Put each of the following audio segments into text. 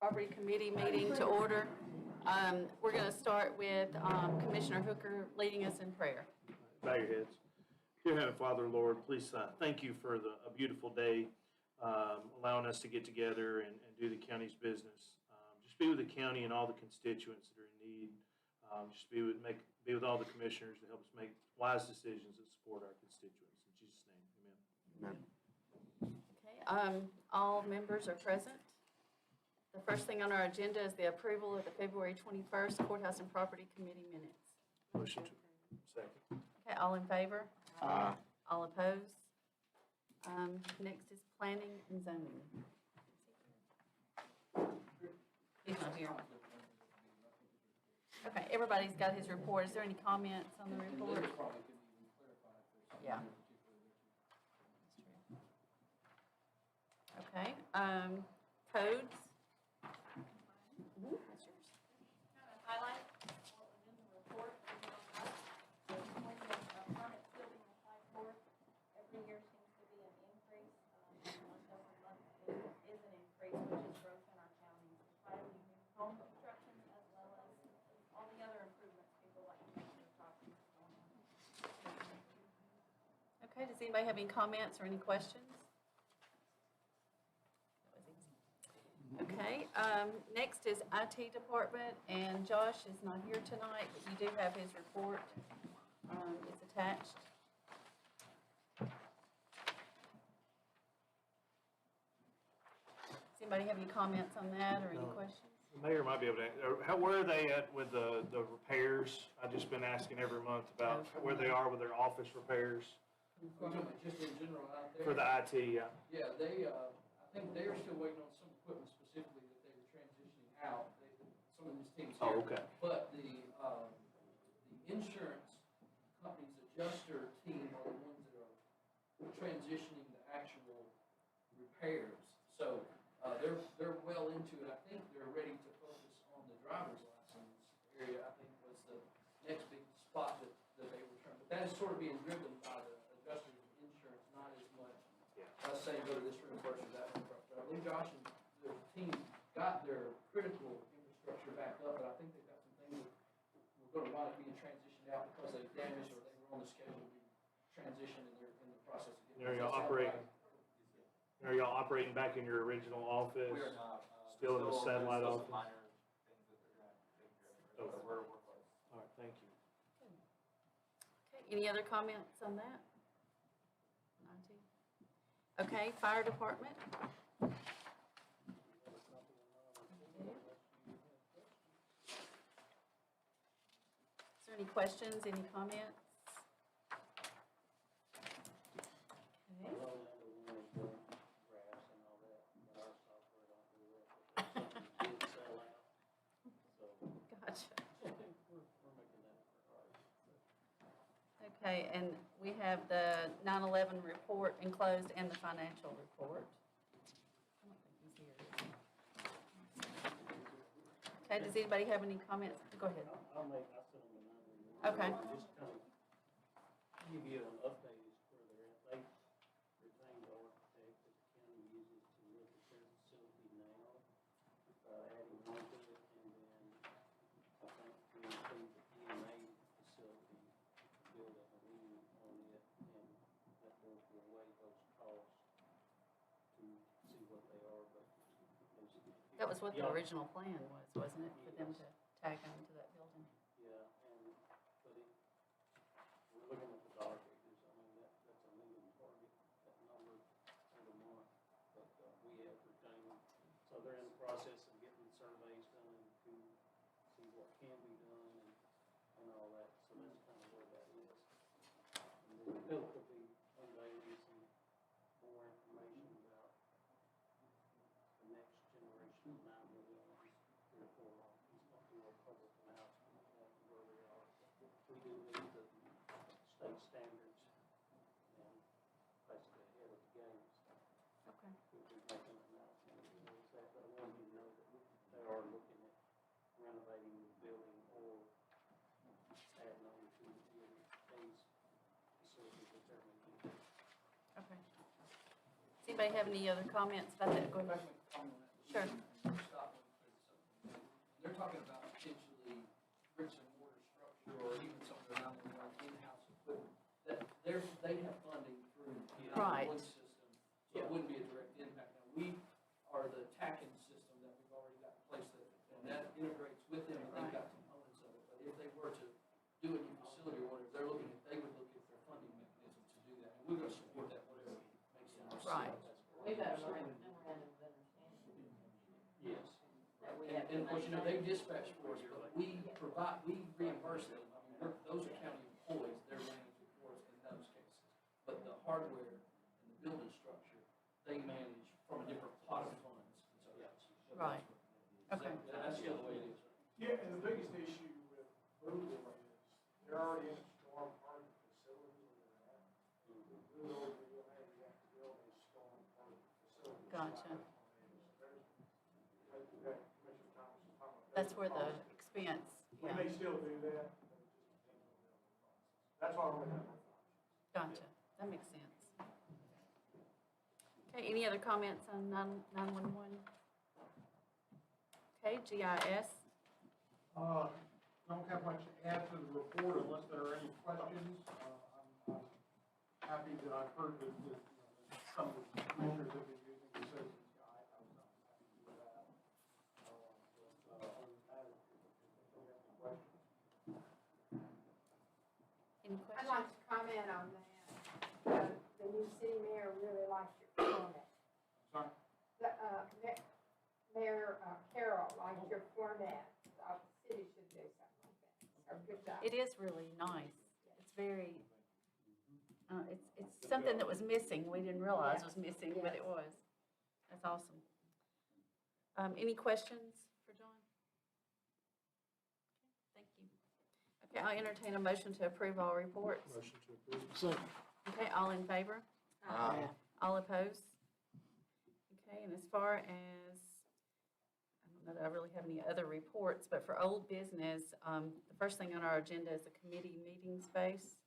Property Committee meeting to order. We're going to start with Commissioner Hooker leading us in prayer. Bow your heads. Dear Heavenly Father, Lord, please thank you for a beautiful day, allowing us to get together and do the county's business. Just be with the county and all the constituents that are in need. Just be with all the commissioners to help us make wise decisions that support our constituents. In Jesus' name, amen. Amen. Okay, all members are present. The first thing on our agenda is the approval of the February 21st Courthouse and Property Committee minutes. Motion to second. Okay, all in favor? Aye. All opposed? Next is planning and zoning. He's not here. Okay, everybody's got his report. Is there any comments on the report? Yeah. That's true. Okay, codes. That's yours. Highlight what was in the report. The permit still being applied for. Every year seems to be an increase. Month over month is an increase, which is growth in our county. Despite new home constructions as well as all the other improvements people like to make to their properties going on. Okay, does anybody have any comments or any questions? That was easy. Okay, next is IT department, and Josh is not here tonight, but you do have his report. It's attached. Does anybody have any comments on that or any questions? The mayor might be able to. Where are they at with the repairs? I've just been asking every month about where they are with their office repairs. Just in general out there? For the IT, yeah. Yeah, I think they're still waiting on some equipment specifically that they were transitioning out. Some of these teams here. Oh, okay. But the insurance company's adjuster team are the ones that are transitioning the actual repairs. So they're well into it. I think they're ready to focus on the driver's license area. I think was the next big spot that they were trying. But that is sort of being driven by the adjuster's insurance, not as much. Let's say go to this room first or that room first. But I believe Josh and the team got their critical infrastructure back up, but I think they've got some things that were going to wind up being transitioned out because they damaged or they were on the schedule to be transitioned and they're in the process of getting. Are y'all operating back in your original office? We are not. Still in the satellite office? Minor things that they're going to take care of. So we're close. All right, thank you. Okay, any other comments on that? IT? Okay, fire department. Is there any questions, any comments? Okay. Gotcha. Okay, and we have the 9/11 report enclosed and the financial report. I don't think he's here. Okay, does anybody have any comments? Go ahead. I sent them a number. Okay. Just kind of give you an update as to where they're at. They retained the architect that the county uses to look at their facility now, adding on to it, and then I think we include the EMA facility build a wing on it, and that will weigh those costs to see what they are. But That was what the original plan was, wasn't it, for them to tag on to that building? Yeah, but we're looking at the dollar figures. I mean, that's a moving target, that number every month. But we have retained, so they're in the process of getting surveys done to see what can be done and all that. So that's kind of where that is. And then Philip will be unveiling some more information about the next generation of 911s. 3 or 4 months. He's going to do a public announcement of where we are. We do meet the state standards and basically ahead of the game. So Okay. we'll be making an announcement. But I want you to know that they are looking at renovating the building or adding on to the these facilities that they're making. Okay. Does anybody have any other comments about that? Go ahead. Sure. talking about potentially bricks and mortar structure or even some of their 911 in-house equipment, that they have funding through the Right. 911 system, so it wouldn't be a direct impact. Now, we are the TACN system that we've already got in place, and that integrates with them, and they've got components of it. But if they were to do a new facility or whatever, they would look at their funding mechanism to do that, and we're gonna support that, whatever makes the most Right. sense. We've got a memorandum of understanding Yes. that we And, have to and of course, you know, they maintain. dispatch for us, but we reimburse them. I mean, those are county employees, they're managing for us in those cases. But the hardware and the building structure, they manage from a different pot of funds. And so that's. Right. Okay. That's still the way it is. Yeah, and the biggest issue with moving is they're already in a storm part of the facility where they're at. We know where you'll have to build a storm part of the facility. Gotcha. Commissioner Thomas is talking about. That's where the expense, We yeah, may still do that, but it just depends on the building process. That's why we're having that option. gotcha, that makes sense. Okay, any other comments on 911? Okay, GIS, Don't have much to add to the report unless there are any questions. I'm happy that I've heard that, some of the commissioners have been using the citizens guide. I was not happy to do that. Other than that, if you have any questions. any I'd questions? like to comment on that. The new city mayor really likes your format. Sorry? Mayor Carroll likes your format. The city should do something like that. So good job. It is really nice. It's very, it's something that was missing. We didn't realize was missing, but it was. That's awesome. Any questions for John? Okay, thank you. Okay, I'll entertain a motion to approve all reports. Motion to approve. Second. Okay, all in favor? All opposed? Okay, and as far as, I don't know that I really have any other reports, but for old business, the first thing on our agenda is the committee meeting space.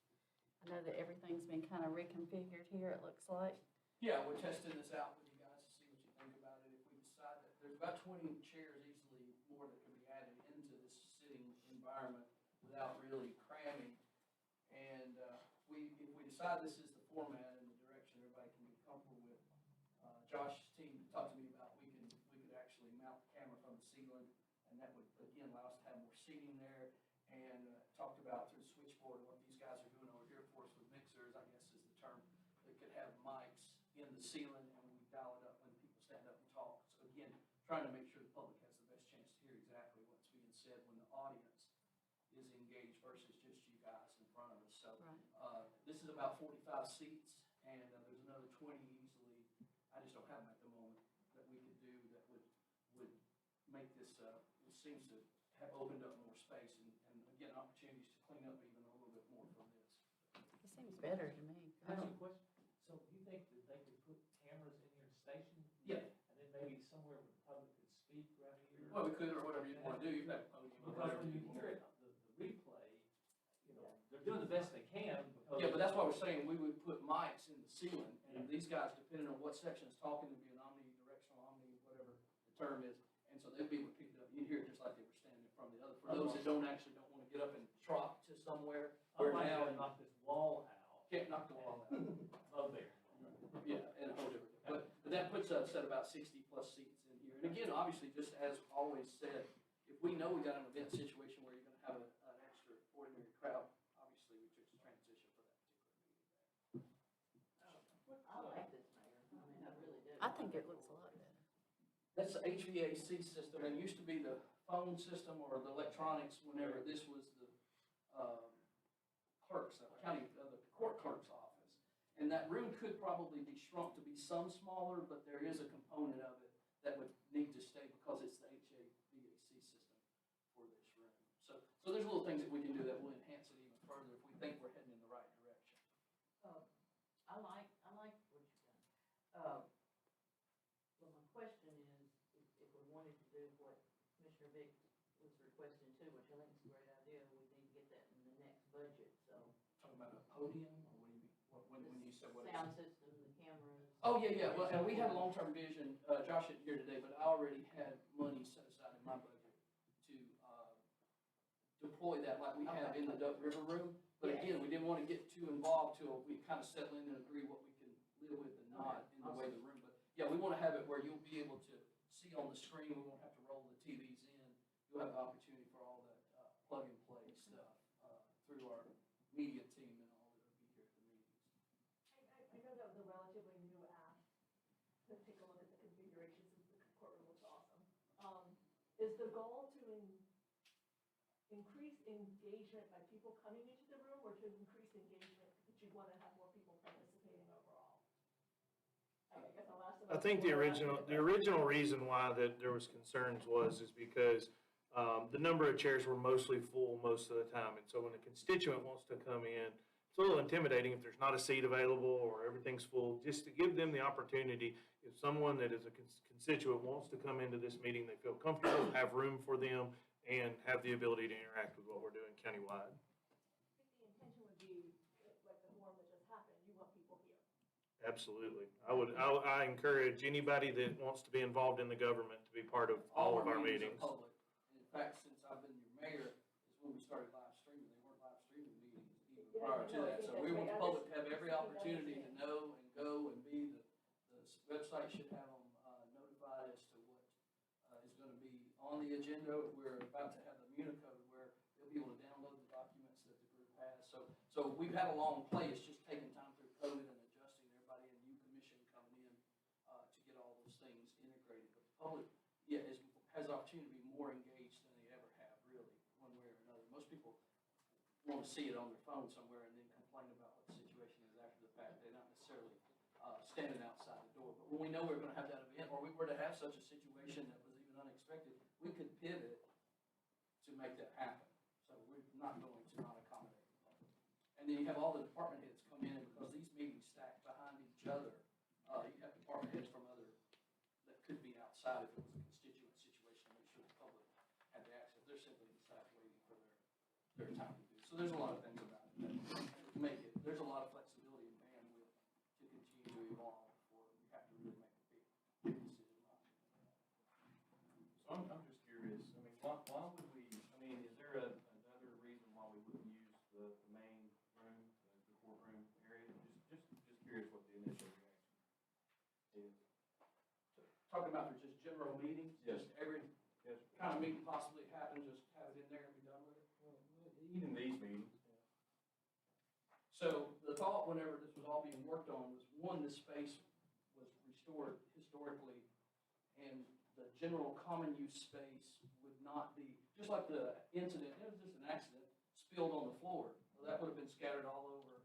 I know that everything's been kind of reconfigured here, it looks like. Yeah, we're testing this out with you guys to see what you think about it. If we decide that there's about 20 chairs easily more that can be added into this sitting environment without really cramming. And if we decide this is the format and the direction everybody can be comfortable with, Josh's team talked to me about we could actually mount the camera from the ceiling, and that would again allow us to have more seating there. And talked about through the switchboard what these guys are doing over here for us with mixers, I guess is the term. They could have mics in the ceiling, and we dial it up when people stand up and talk. So again, trying to make sure the public has the best chance to hear exactly what's being said when the audience is engaged versus just you guys in front of us. So this is about 45 seats, and there's another 20 easily. I just don't have them at the moment that we could do that would make this. It seems to have opened up more space and again opportunities to clean up even a little bit more from this. It seems better to me. Can I ask you a question? So you think that they could put cameras in your station? Yeah. And then maybe somewhere where the public could speak right here? Well, we could, or whatever you want to do. You've got a podium or Because whatever when you you want. hear it, the replay, you know, they're doing the best they can because. Yeah, but that's why we're saying we would put mics in the ceiling, and these guys, depending on what section is talking, there'd be an omnidirectional, whatever the term is, and so they'd be able to pick it up. You'd hear it just like they were standing in front of the other. For those that don't want to get up and trot to somewhere, where Otherwise, now you're gonna knock this wall out. can't knock the wall out. Above there. Yeah, and a whole different, but that puts us at about 60+ seats in here. And again, obviously, just as always said, if we know we got an event situation where you're gonna have an extra ordinary crowd, obviously, we just transition for that particular meeting there. I like this, Mayor. I mean, I really do. I think it looks a lot better. That's the HVAC system, and it used to be the phone system or the electronics whenever this was the clerk's, the court clerk's office. And that room could probably be shrunk to be some smaller, but there is a component of it that would need to stay because it's the HVAC system for this room. So there's little things that we can do that will enhance it even further if we think we're heading in the right direction. I like what you've done. Well, my question is, if we wanted to do what Commissioner Vick was requesting too, which I think is a great idea, we need to get that in the next budget, so. Talking about a podium, or what do you mean, when you said what? Sound system, the cameras. Oh, yeah, well, and we had a long-term vision, Josh isn't here today, but I already had money set aside in my budget to deploy that like we have in the Duck River room. But again, we didn't want to get too involved till we kind of settle in and agree what we can live with and not in the way of the room. But yeah, we want to have it where you'll be able to see on the screen, we won't have to roll the TVs in. You'll have the opportunity for all that plug and play stuff through our media team and all that will be here at the meetings. I know that was a relatively new app, to take a look at the configuration since the courtroom looks awesome. Is the goal to increase engagement by people coming into the room, or to increase engagement that you want to have more people participating overall? I guess I'll ask them. I think the original reason why that there was concerns is because the number of chairs were mostly full most of the time. And so when a constituent wants to come in, it's a little intimidating if there's not a seat available or everything's full, just to give them the opportunity. If someone that is a constituent wants to come into this meeting, they feel comfortable, have room for them, and have the ability to interact with what we're doing countywide. I think the intention would be, like the forum that just happened, you want people here. Absolutely. I encourage anybody that wants to be involved in the government to be part of all of our meetings. Are public. And in fact, since I've been your mayor, is when we started live streaming. They weren't live streaming meetings even prior to that. So we want the public to have every opportunity to know and go and be. The website should have them notified as to what is going to be on the agenda. We're about to have the Municode where they'll be able to download the documents that the group has. So we've had a long play. It's just taken time through COVID and adjusting everybody and new commission coming in to get all those things integrated. But the public, yeah, has the opportunity to be more engaged than they ever have, really, one way or another. Most people want to see it on their phone somewhere and then complain about what the situation is after the fact. They're not necessarily standing outside the door. But when we know we're going to have that event, or we were to have such a situation that was even unexpected, we could pivot to make that happen. So we're not going to not accommodate the public. And then you have all the department heads come in, and because these meetings stack behind each other, you have department heads from other, that could be outside if it was a constituent situation, to make sure the public had the access. They're simply inside waiting for their time to do. So there's a lot of things about it that make it, there's a lot of flexibility and bandwidth to continue to evolve before we have to really make a big decision. So I'm just curious, I mean, why would we, I mean, is there another reason why we wouldn't use the main room, the courtroom area? Just curious what the initial reaction is. Talking about for just general meetings, Yes. just every kind of meeting possibly happen, just have it in there and be done with it. Even these meetings. So the thought whenever this was all being worked on was, one, this space was restored historically, and the general common use space would not be, just like the incident, it was just an accident, spilled on the floor. Well, that would have been scattered all over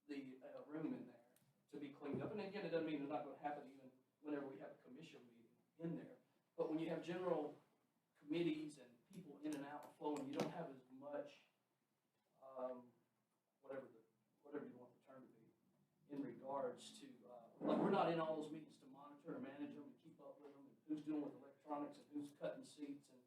the room in there to be cleaned up. And again, it doesn't mean it's not going to happen even whenever we have a commission meeting in there. But when you have general committees and people in and out flowing, you don't have as much, whatever you want the term to be, in regards to, like, we're not in all those meetings to monitor and manage them and keep up with them, and who's doing with electronics and who's cutting seats and,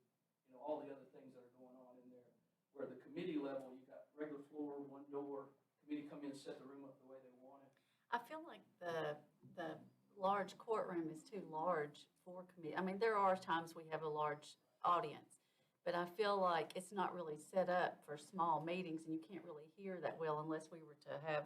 all the other things that are going on in there. Where the committee level, you got regular floor, one door, committee come in, set the room up the way they want it. I feel like the large courtroom is too large for committee. I mean, there are times we have a large audience, but I feel like it's not really set up for small meetings, and you can't really hear that well unless we were to have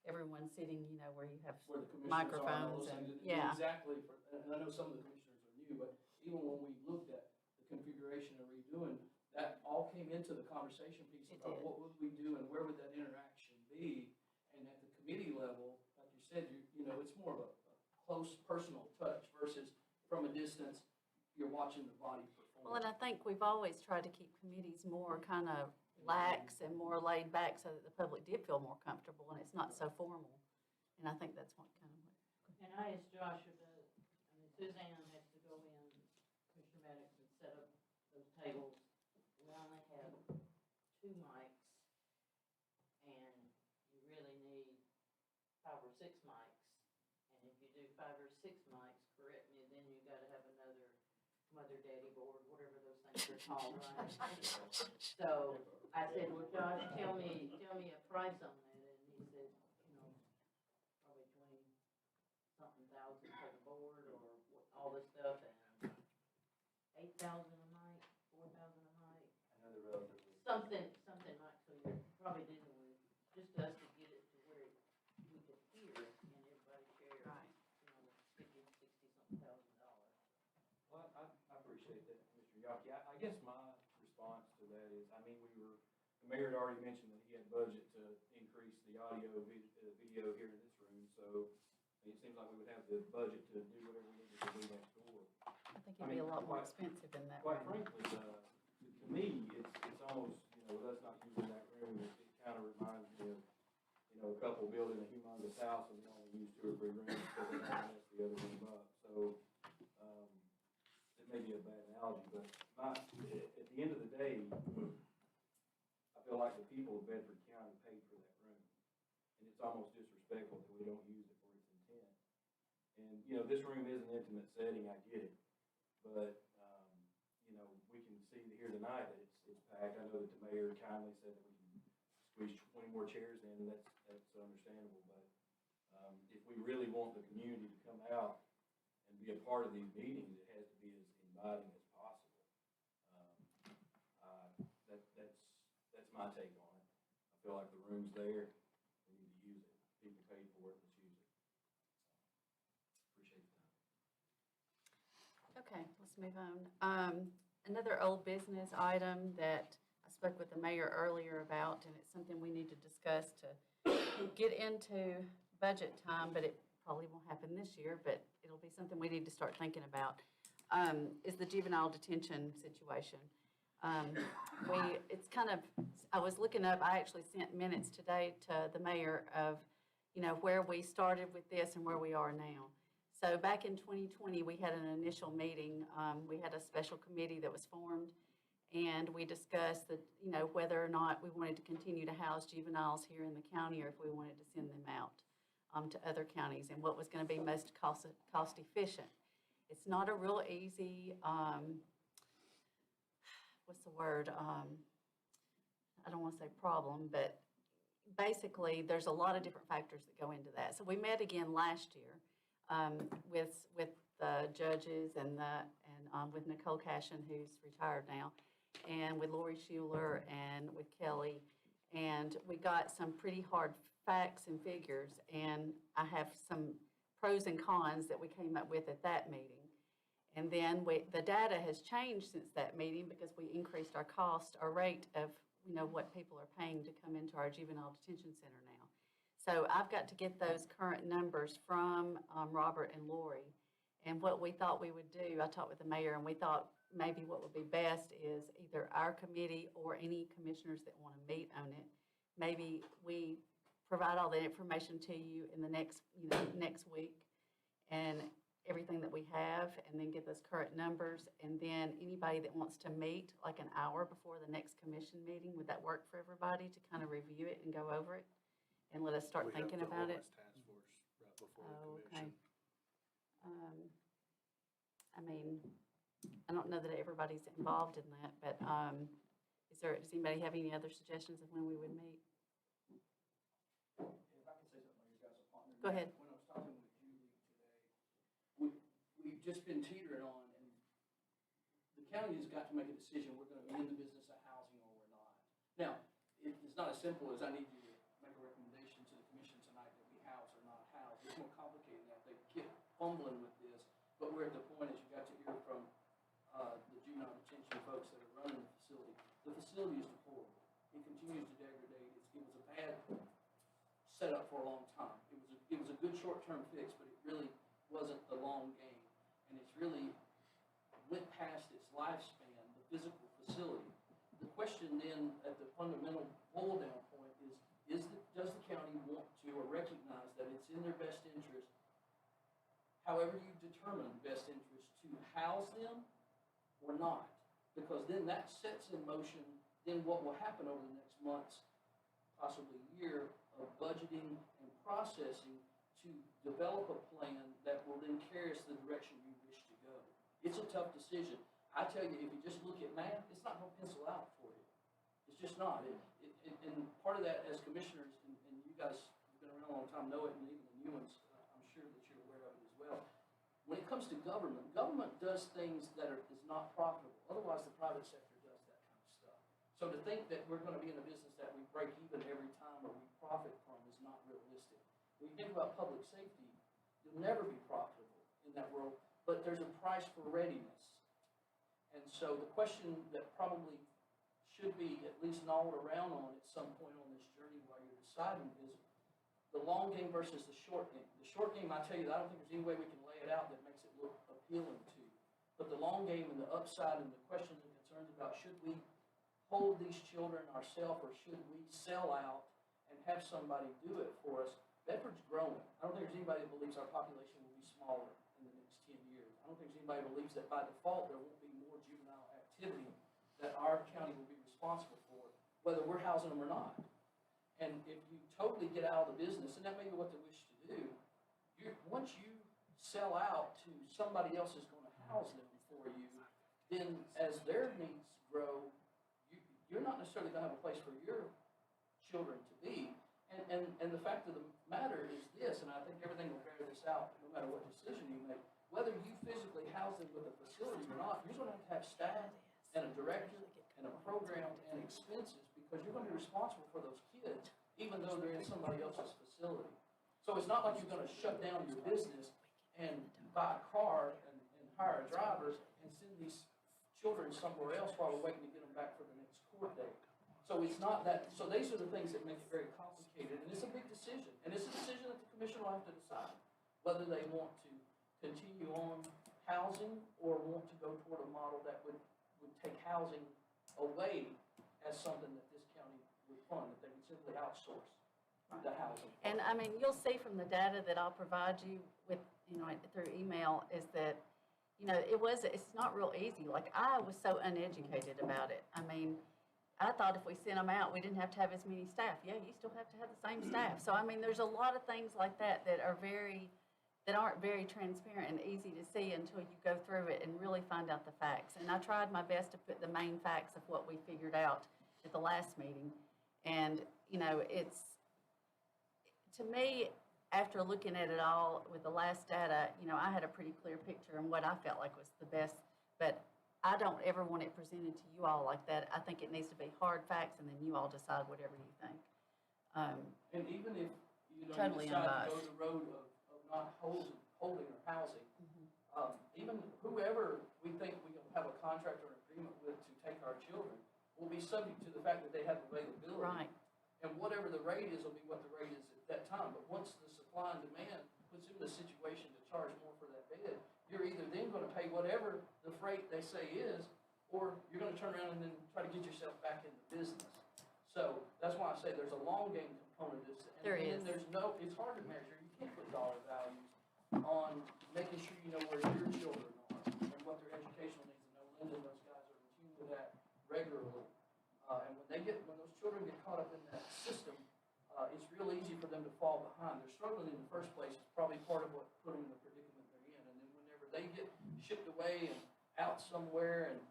everyone sitting, where you have Where the commissioners microphones are and, those things. yeah. Exactly, and I know some of the commissioners are new, but even when we looked at the configuration and redoing, that all came into the conversation piece It about did. what would we do and where would that interaction be? And at the committee level, like you said, it's more of a close personal touch versus from a distance, you're watching the body perform. Well, and I think we've always tried to keep committees more kind of lax and more laid back so that the public did feel more comfortable and it's not so formal. And I think that's what kind of. And I asked Joshua Suzanne has to go in, Commissioner Maddox, and set up those tables. We only have 2 mics, and you really need 5 or 6 mics. And if you do 5 or 6 mics, correct me, then you gotta have another mother daddy board, whatever those things are called, right? So I said, well, Josh, tell me a price on that, and he said, probably 20-something thousand for the board or all this stuff, and 8,000 a mic, 4,000 a mic. I know they're relatively. appreciate that, Mr. Yawkey. I guess my response to that is, I mean, the mayor had already mentioned that he had budget to increase the audio, video here in this room, so it seems like we would have the budget to do whatever we needed to do next door. I think it'd be a lot more expensive than that. Quite room. frankly, to me, it's almost, with us not using that room, it kind of reminds me of, a couple building a humongous house and they only use 2 or 3 rooms because they don't mess the other room up. So, it may be a bad analogy, but at the end of the day, I feel like the people of Bedford County paid for that room. And it's almost disrespectful that we don't use it for its intent. And, this room is an intimate setting, I get it. But, we can see here tonight that it's packed. I know that the mayor kindly said that we can squeeze 20 more chairs in, and that's understandable. But if we really want the community to come out and be a part of these meetings, it has to be as inviting as possible. That's my take on it. I feel like the room's there. We need to use it. People paid for it. Let's use it. Appreciate the time. Okay, let's move on. Another old business item that I spoke with the mayor earlier about, and it's something we need to discuss to get into budget time, but it probably won't happen this year, but it'll be something we need to start thinking about, is the juvenile detention situation. It's kind of, I was looking up, I actually sent minutes today to the mayor of, where we started with this and where we are now. So back in 2020, we had an initial meeting. We had a special committee that was formed, and we discussed that, whether or not we wanted to continue to house juveniles here in the county or if we wanted to send them out to other counties and what was going to be most cost efficient. It's not a real easy, what's the word? I don't want to say problem, but basically there's a lot of different factors that go into that. So we met again last year. With the judges and with Nicole Cashin, who's retired now, and with Lori Schuler and with Kelly, and we got some pretty hard facts and figures, and I have some pros and cons that we came up with at that meeting. And then the data has changed since that meeting because we increased our rate of what people are paying to come into our juvenile detention center now. So I've got to get those current numbers from Robert and Lori. And what we thought we would do, I talked with the mayor, and we thought maybe what would be best is either our committee or any commissioners that want to meet on it, maybe we provide all the information to you in the next week and everything that we have, and then get those current numbers. And then anybody that wants to meet like an hour before the next commission meeting, would that work for everybody to kind of review it and go over it? And let us start thinking about it. Task force right before Oh, the okay. commission. I mean, I don't know that everybody's involved in that, but does anybody have any other suggestions of when we would meet? If I can say something, you guys are pondering. Go ahead. When I was talking with Julie today, we've just been teetering on, and the county has got to make a decision. We're going to be in the business of housing or we're not. Now, it's not as simple as I need you to make a recommendation to the commission tonight that we house or not house. It's more complicated than that. They keep fumbling with this, but we're at the point, as you got to hear from the juvenile detention folks that are running the facility. The facility is deplorable. It continues to degrade. It was a bad setup for a long time. It was a good short-term fix, but it really wasn't the long game. And it's really went past its lifespan, the physical facility. The question then at the fundamental boil-down point is does the county want to or recognize that it's in their best interest, however you determine best interest, to house them or not? Because then that sets in motion then what will happen over the next months, possibly year, of budgeting and processing to develop a plan that will then carry us the direction you wish to go. It's a tough decision. I tell you, if you just look at math, it's not going to pencil out for you. It's just not. And part of that, as commissioners, and you guys have been around a long time, know it, and even the new ones, I'm sure that you're aware of it as well. When it comes to government does things that is not profitable. Otherwise, the private sector does that kind of stuff. So to think that we're going to be in a business that we break even every time or we profit from is not realistic. When you think about public safety, you'll never be profitable in that world, but there's a price for readiness. And so the question that probably should be at least gnawed around on at some point on this journey while you're deciding is the long game versus the short game. The short game, I tell you, I don't think there's any way we can lay it out that makes it look appealing to you. But the long game and the upside and the questions and concerns about should we hold these children ourselves or should we sell out and have somebody do it for us? Bedford's growing. I don't think there's anybody that believes our population will be smaller in the next 10 years. I don't think there's anybody that believes that by default there won't be more juvenile activity that our county will be responsible for, whether we're housing them or not. And if you totally get out of the business, and that may be what they wish to do, once you sell out to somebody else who's going to house them for you, then as their needs grow, you're not necessarily going to have a place for your children to be. And the fact of the matter is this, and I think everything will bear this out no matter what decision you make, whether you physically house them with a facility or not, you're going to have staff and a director and a program and expenses because you're going to be responsible for those kids, even though they're in somebody else's facility. So it's not like you're going to shut down your business and buy a car and hire a driver and send these children somewhere else while we're waiting to get them back for the next court date. So it's not that, so these are the things that make it very complicated, and it's a big decision. And it's a decision that the commission will have to decide, whether they want to continue on housing or want to go toward a model that would take housing away as something that this county would fund, that they would simply outsource the housing. And I mean, you'll see from the data that I'll provide you with, through email, is that, it's not real easy. Like, I was so uneducated about it. I mean, I thought if we sent them out, we didn't have to have as many staff. Yeah, you still have to have the same staff. So, I mean, there's a lot of things like that that aren't very transparent and easy to see until you go through it and really find out the facts. And I tried my best to put the main facts of what we figured out at the last meeting. And, to me, after looking at it all with the last data, I had a pretty clear picture and what I felt like was the best. But I don't ever want it presented to you all like that. I think it needs to be hard facts, and then you all decide whatever you think. And even if, Totally you decide to go unbiased. the road of not holding or housing, even whoever we think we can have a contract or agreement with to take our children will be subject to the fact that they have availability. Right. And whatever the rate is will be what the rate is at that time. But once the supply and demand puts you in a situation to charge more for that bed, you're either then going to pay whatever the freight they say is, or you're going to turn around and then try to get yourself back in the business. So that's why I say there's a long game component to this. There is. And it's hard to measure. You can't put dollar values on making sure you know where your children are and what their educational needs. And Linda and those guys are in tune with that regularly. And when those children get caught up in that system, it's real easy for them to fall behind. They're struggling in the first place. It's probably part of what put them in the predicament they're in. And then whenever they get shipped away and out somewhere, and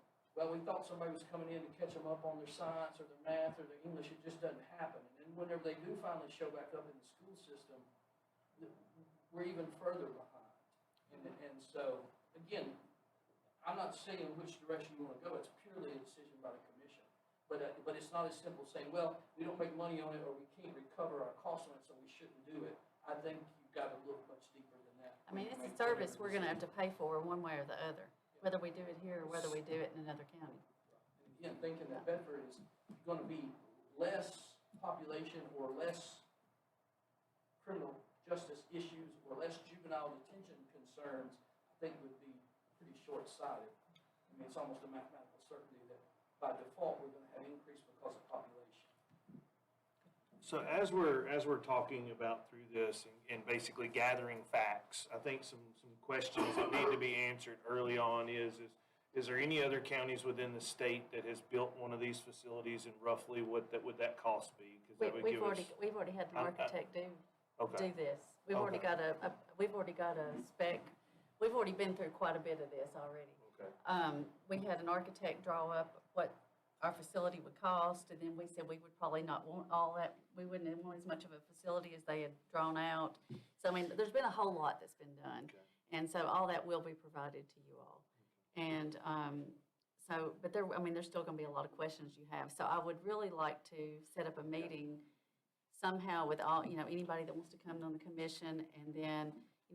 we thought somebody was coming in to catch them up on their science or their math or their English, it just doesn't happen. And then whenever they do finally show back up in the school system, we're even further behind. And so, again, I'm not saying which direction you want to go. It's purely a decision by the commission. But it's not as simple as saying, well, we don't make money on it or we can't recover our costs on it, so we shouldn't do it. I think you've got to look much deeper than that. I mean, it's a service we're going to have to pay for one way or the other, whether we do it here or whether we do it in another county. And again, thinking that Bedford is going to be less population or less criminal justice issues or less juvenile detention concerns, I think would be pretty short-sighted. I mean, it's almost a mathematical certainty that by default we're going to have increase because of population. So as we're talking about through this and basically gathering facts, I think some questions that need to be answered early on is there any other counties within the state that has built one of these facilities, and roughly what would that cost be? Because that would We've give us. already had the architect do Okay. this. We've already got a spec. We've already been through quite a bit of this already. Okay. We had an architect draw up what our facility would cost, and then we said we would probably not want all that. We wouldn't want as much of a facility as they had drawn out. So, I mean, there's been a whole lot that's been done. Okay. And so all that will be provided to you all. And but there's still going to be a lot of questions you have. So I would really like to set up a meeting somehow with all, anybody that wants to come on the commission, and then,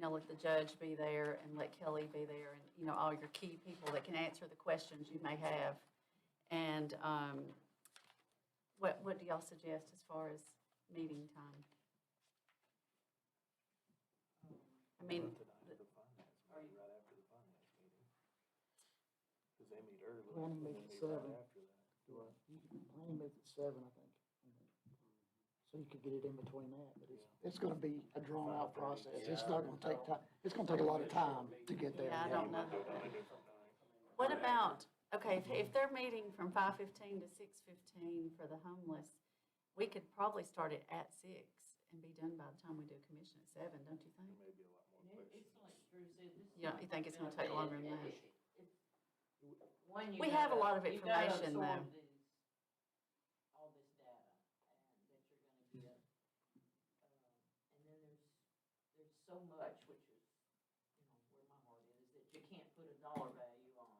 let the judge be there and let Kelly be there and, all your key people that can answer the questions you may have. And what do y'all suggest as far as meeting time? I mean, Month tonight of the finance meeting, right after the finance meeting. Because they meet early. Planning and meets then at meet right 7. after that. Planning meets at 7, I think. So you could get it in between that, but it's gonna be a drawn out process. It's not gonna take time. It's gonna take a lot of time to get there. Yeah, I don't know. Do it on a different night. What about, okay, if they're meeting from 5:15 to 6:15 for the homeless, we could probably start it at 6 and be done by the time we do commission at 7, don't you think? There may be a lot more And questions. it's like Drew said, this is. Yeah, you think it's gonna take longer than that? One, you We have a gotta- lot of you gotta information, though. absorb all this data and that you're gonna get. And then there's so much, which is, where my heart is, that you can't put a dollar value on,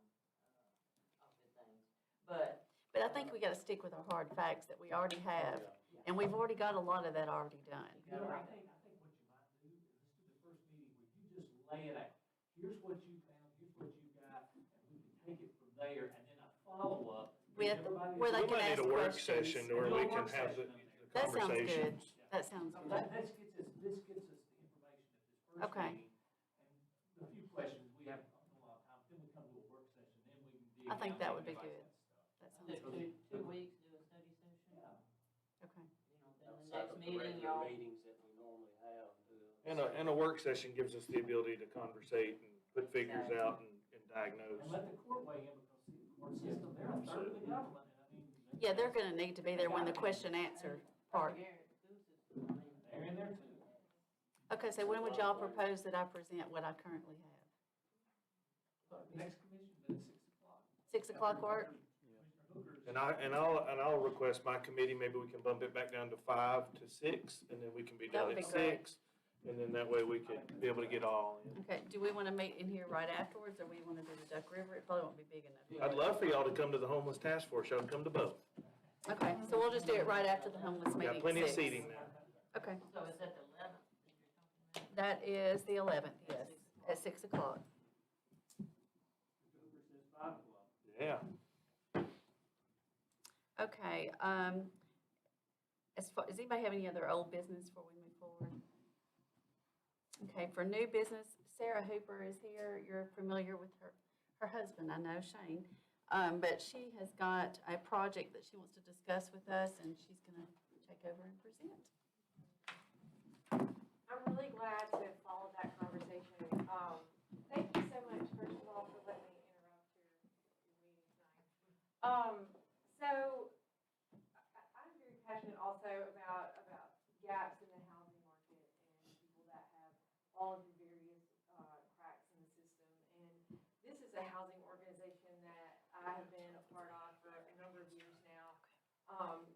of the things. But. But I think we gotta stick with our hard facts that we already have, and we've already got a lot of that already done. You know, I think what you might do is let's do the first meeting where you just lay it out. Here's what you found, here's what you got, and we can take it from there, and then a follow-up. With, where they We can might ask need a work questions. session where we can have the That sounds good. conversations. That sounds So good. this gets us the information at this first Okay. meeting, and the few questions, we have a lot of time, then we come to a work session, then we can dig. I think down that would be into good. that stuff. That sounds good. 2 weeks, do a study session. Okay. Then the next meeting, y'all. Meetings that we normally have. And a work session gives us the ability to conversate and put figures out and diagnose. And let the court weigh in, because see, the court system, they're a third of the government, and I mean. Yeah, they're gonna need to be there when the question answer part. They're in there too. Okay, so when would y'all propose that I present what I currently have? Next commission, then at 6 o'clock. 6 o'clock work? Commissioner Hooker's. And I'll request my committee, maybe we can bump it back down to 5 to 6, and then we can be That done would at be great. 6. And then that way we could be able to get all in. Okay, do we wanna meet in here right afterwards, or we wanna do the Duck River? It probably won't be big enough. I'd love for y'all to come to the homeless task force, y'all can come to both. Okay, so we'll just do it right after the homeless We meeting. got plenty of 6. seating now. Okay, So is that the 11th that you're talking about? that is the 11th, yes, at 6 o'clock. Hooker says 5 o'clock. Yeah. Okay, does anybody have any other old business before we move forward? Okay, for new business, Sarah Hooper is here. You're familiar with her husband, I know, Shane. But she has got a project that she wants to discuss with us, and she's gonna take over and present. I'm really glad to have followed that conversation. Thank you so much, first of all, for letting me interrupt your meeting tonight. So I'm very passionate also about gaps in the housing market and people that have fallen through various cracks in the system. And this is a housing organization that I have been a part of for a number of years now.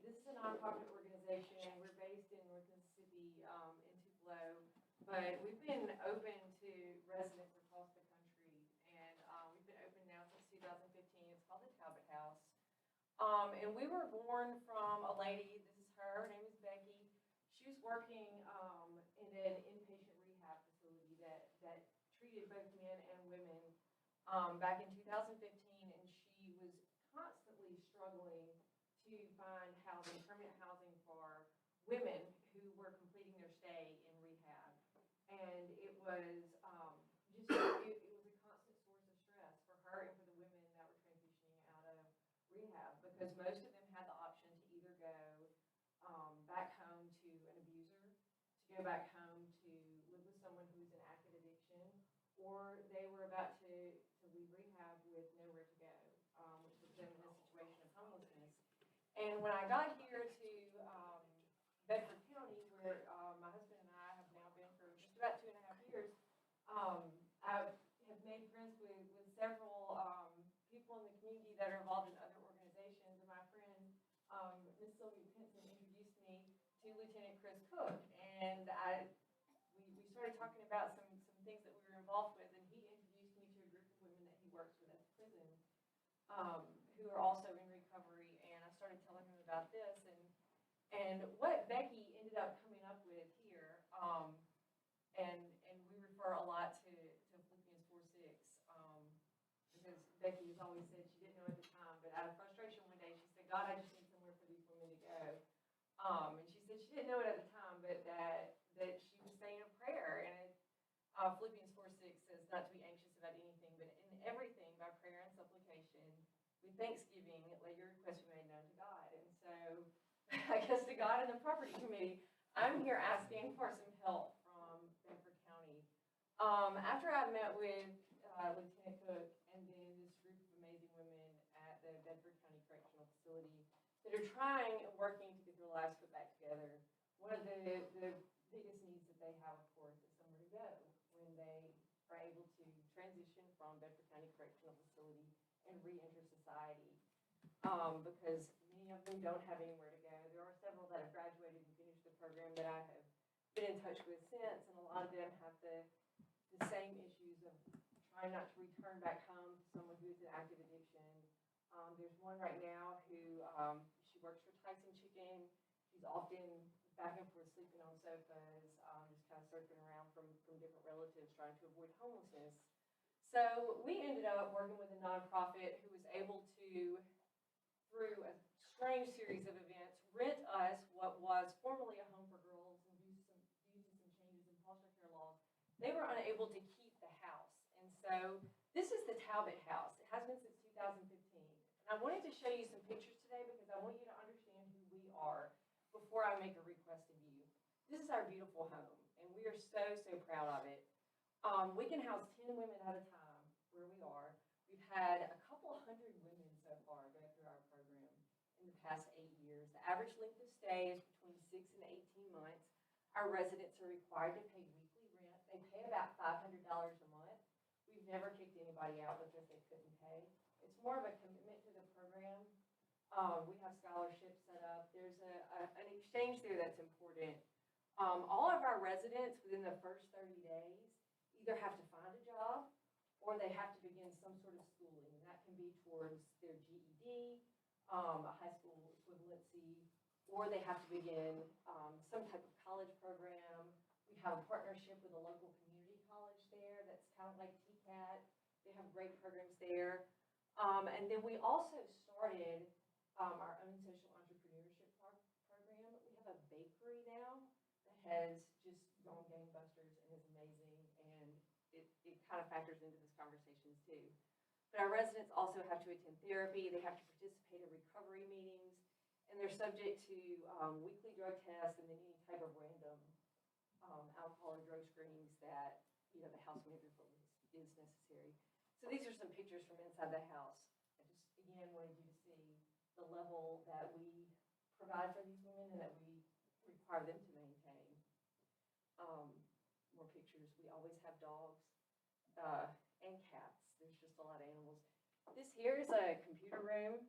This is a nonprofit organization. We're based in North Mississippi, in Tupelo, but we've been open to residents across the country, and we've been open now since 2015. It's called the Talbot House. And we were born from a lady. This is her. Her name is Becky. She was working in an inpatient rehab facility that treated both men and women back in 2015, and she was constantly struggling to find housing, permanent housing for women who were completing their stay in rehab. And it was it was a constant source of stress for her and for the women that were transitioning out of rehab, because most of them had the option to either go back home to an abuser, to go back home to live with someone who was in active addiction, or they were about to leave rehab with nowhere to go, which was them in a situation of homelessness. And when I got here to Bedford County, where my husband and I have now been for just about 2.5 years, I have made friends with several people in the community that are involved in other organizations. And my friend, Miss Sylvia Pinson, introduced me to Lieutenant Chris Cook. And we started talking about some things that we were involved with, and he introduced me to a group of women that he works with at the prison, who are also in recovery. And I started telling him about this, and what Becky ended up coming up with here, and we refer refer a lot to Philippians 4:6, because Becky has always said she didn't know at the time, but out of frustration one day, she said, God, I just need somewhere for these women to go. And she said she didn't know it at the time, but that she was saying a prayer, and Philippians 4:6 says not to be anxious about anything, but in everything by prayer and supplication, with thanksgiving, let your requests be made known to God. And so, I guess to God and the property committee, I'm here asking for some help from Bedford County. After I met with Lieutenant Cook and then this group of amazing women at the Bedford County Correctional Facility that are trying and working to get their lives put back together, one of the biggest needs that they have, of course, is somewhere to go when they are able to transition from Bedford County Correctional Facility and re-enter society. Because many of them don't have anywhere to go. There are several that have graduated and finished the program that I have been in touch with since, and a lot of them have the same issues of trying not to return back home to someone who is in active addiction. There's one right now who, she works for Tyson Chicken. She's often back and forth sleeping on sofas, just kind of surfing around from different relatives trying to avoid homelessness. So we ended up working with a nonprofit who was able to, through a strange series of events, rent us what was formerly a home for girls, and due to some changes in foster care laws, they were unable to keep the house. And so this is the Talbot House. It has been since 2015. And I wanted to show you some pictures today because I want you to understand who we are before I make a request of you. This is our beautiful home, and we are so, so proud of it. We can house 10 women at a time where we are. We've had a couple hundred women so far go through our program in the past 8 years. The average length of stay is between 6 and 18 months. Our residents are required to pay weekly rent. They pay about $500 a month. We've never kicked anybody out because they couldn't pay. It's more of a commitment to the program. We have scholarships set up. There's an exchange there that's important. All of our residents within the first 30 days either have to find a job or they have to begin some sort of schooling. And that can be towards their GED, a high school equivalency, or they have to begin some type of college program. We have a partnership with a local community college there that's kind of like TCAT. They have great programs there. And then we also started our own social entrepreneurship program. We have a bakery now that has just gone gangbusters and is amazing, and it kind of factors into this conversation too. But our residents also have to attend therapy, they have to participate in recovery meetings, and they're subject to weekly drug tests and then any type of random alcohol or drug screenings that the house manager feels is necessary. So these are some pictures from inside the house. I just, again, wanted you to see the level that we provide for these women and that we require them to maintain. More pictures. We always have dogs and cats. There's just a lot of animals. This here is a computer room.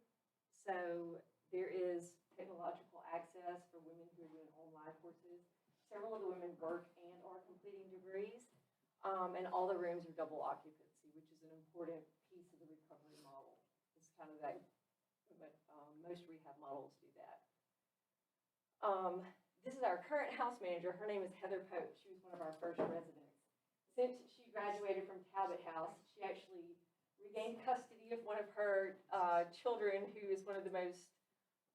So there is technological access for women who are doing online courses. Several of the women work and are completing degrees. And all the rooms are double occupancy, which is an important piece of the recovery model. It's kind of that, but most rehab models do that. This is our current house manager. Her name is Heather Pope. She was one of our first residents. Since she graduated from Talbot House, she actually regained custody of one of her children, who is one of the most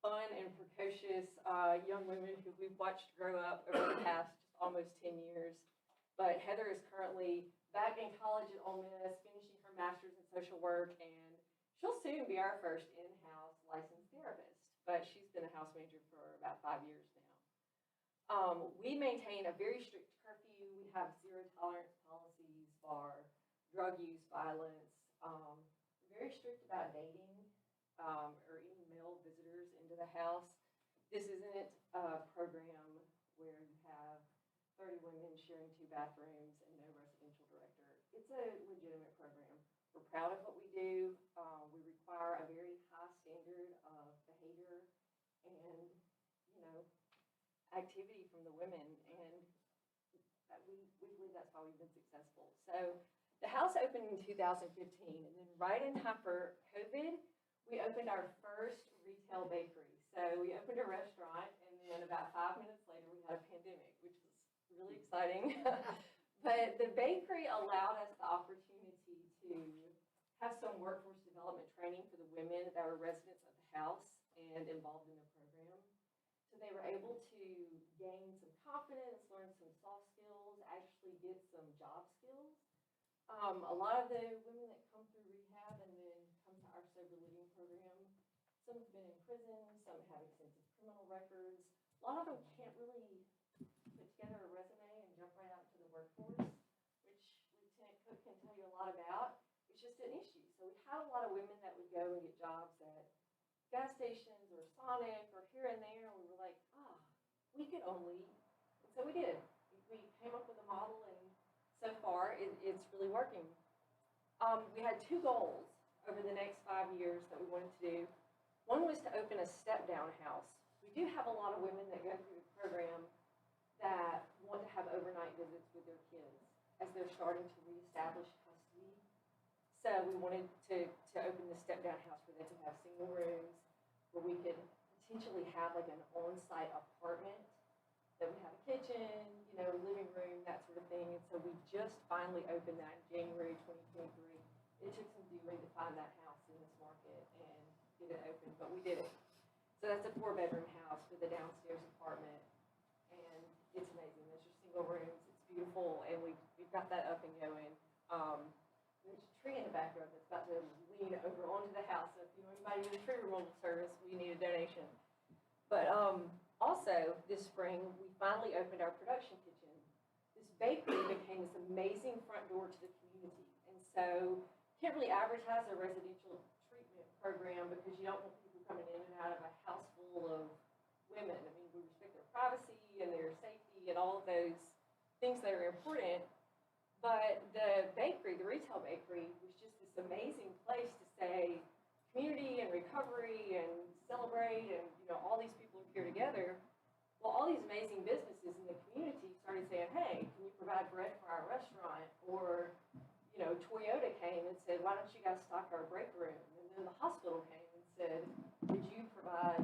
fun and precocious young women who we've watched grow up over the past almost 10 years. But Heather is currently back in college at Ole Miss, finishing her master's in social work, and she'll soon be our first in-house licensed therapist. But she's been a house manager for about 5 years now. We maintain a very strict curfew. We have zero tolerance policies for drug use, violence. We're very strict about dating or any male visitors into the house. This isn't a program where you have 30 women sharing 2 bathrooms and no residential director. It's a legitimate program. We're proud of what we do. We require a very high standard of behavior and, activity from the women, and we believe that's why we've been successful. So the house opened in 2015, and then right in time for COVID, we opened our first retail bakery. So we opened a restaurant, and then about 5 minutes later, we had a pandemic, which was really exciting. But the bakery allowed us the opportunity to have some workforce development training for the women that were residents of the house and involved in the program. So they were able to gain some confidence, learn some soft skills, actually get some job skills. A lot of the women that come through rehab and then come to our sober living program, some have been in prison, some have extensive criminal records. A lot of them can't really put together a resume and jump right out to the workforce, which Lieutenant Cook can tell you a lot about. It's just an issue. So we had a lot of women that would go and get jobs at gas stations or Sonic or here and there. And we were like, we could only, and so we did. We came up with a model, and so far it's really working. We had two goals over the next 5 years that we wanted to do. One was to open a step-down house. We do have a lot of women that go through the program that want to have overnight visits with their kids as they're starting to reestablish custody. So we wanted to open the step-down house where they could have single rooms, where we could potentially have like an on-site apartment that would have a kitchen, living room, that sort of thing. And so we just finally opened that in January 2023. It took some doing to find that house in this market and get it open, but we did it. So that's a 4-bedroom house with a downstairs apartment, and it's amazing. Those are single rooms. It's beautiful, and we've got that up and going. There's a tree in the backyard that's about to lean over onto the house. So if you know anybody with a tree removal service, we need a donation. But also this spring, we finally opened our production kitchen. This bakery became this amazing front door to the community, and so can't really advertise a residential treatment program because you don't want people coming in and out of a house full of women. I mean, we respect their privacy and their safety and all of those things that are important. But the bakery, the retail bakery, was just this amazing place to say community and recovery and celebrate, and all these people are here together. Well, all these amazing businesses in the community started saying, hey, can you provide bread for our restaurant? Or Toyota came and said, why don't you guys stock our break room? And then the hospital came and said, could you provide,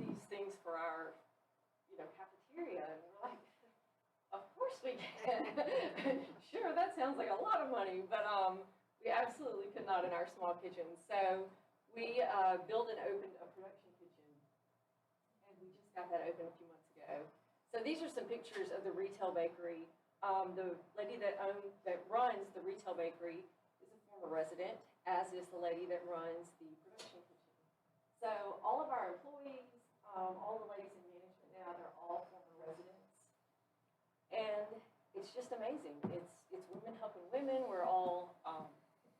these things for our, cafeteria? And we're like, of course we can. Sure, that sounds like a lot of money, but we absolutely could not in our small kitchen. So we built and opened a production kitchen, and we just got that open a few months ago. So these are some pictures of the retail bakery. The lady that runs the retail bakery is a former resident, as is the lady that runs the production kitchen. So all of our employees, all the ladies in management now, they're all former residents. And it's just amazing. It's women helping women. We're all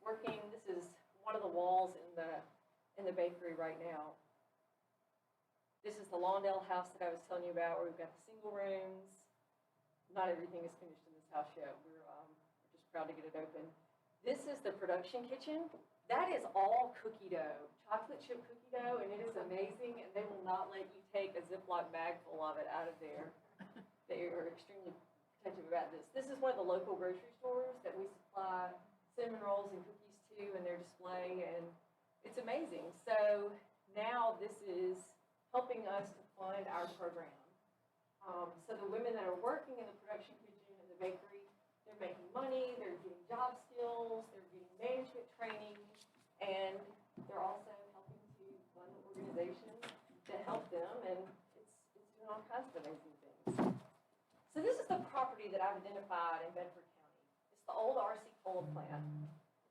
working. This is one of the walls in the bakery right now. This is the Lawndale house that I was telling you about, where we've got the single rooms. Not everything is finished in this house yet. We're just proud to get it open. This is the production kitchen. That is all cookie dough, chocolate chip cookie dough, and it is amazing. And they will not let you take a Ziploc bag full of it out of there. They are extremely protective about this. This is one of the local grocery stores that we supply cinnamon rolls and cookies to in their display, and it's amazing. So now this is helping us to fund our program. So the women that are working in the production kitchen and the bakery, they're making money, they're getting job skills, they're getting management training, and they're also helping to fund the organization to help them, and it's doing all kinds of amazing things. So this is the property that I've identified in Bedford County. It's the old RC cola plant.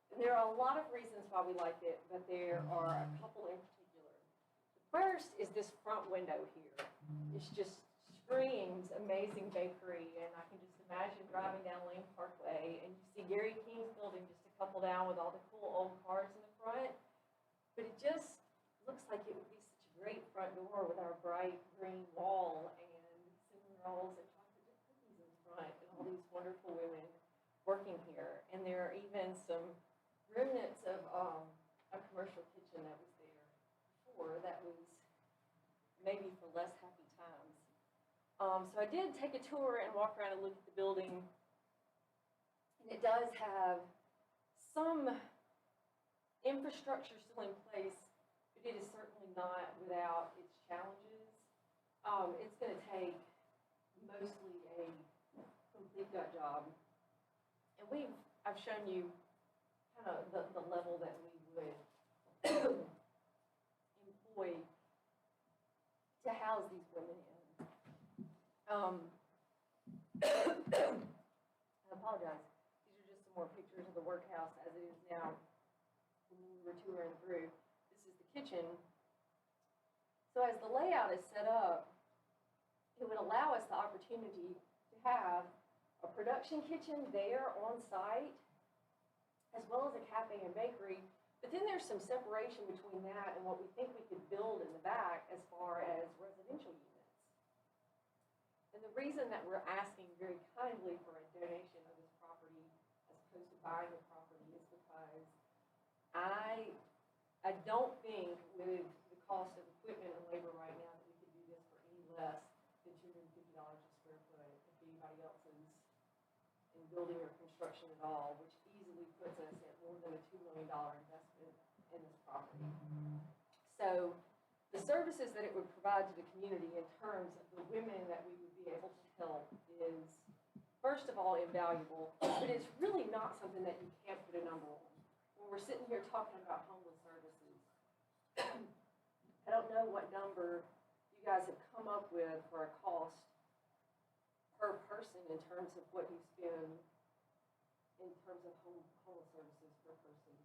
And there are a lot of reasons why we like it, but there are a couple in particular. The first is this front window here. It's just screams amazing bakery, and I can just imagine driving down Lane Parkway and you see Gary King's building just a couple down with all the cool old cars in the front. But it just looks like it would be such a great front door with our bright green wall and cinnamon rolls and chocolate chip cookies in front and all these wonderful women working here. And there are even some remnants of a commercial kitchen that was there before that was maybe for less happy times. So I did take a tour and walk around and look at the building, and it does have some infrastructure still in place, but it is certainly not without its challenges. It's going to take mostly a complete big gut job. And I've shown you kind of the level that we would employ to house these women in. I apologize. These are just some more pictures of the workhouse as it is now when we were touring through. This is the kitchen. So as the layout is set up, it would allow us the opportunity to have a production kitchen there on site, as well as a cafe and bakery. But then there's some separation between that and what we think we could build in the back as far as residential units. And the reason that we're asking very kindly for a donation of this property as opposed to buying the property is because I don't think with the cost of equipment and labor right now that we could do this for any less than $250 a square foot if anybody else is in building or construction at all, which easily puts us at more than a $2 million investment in this property. So the services that it would provide to the community in terms of the women that we would be able to help is, first of all, invaluable, but it's really not something that you can't put a number on. When we're sitting here talking about homeless services, I don't know what number you guys have come up with for a cost per person in terms of what you spend in terms of homeless services per person.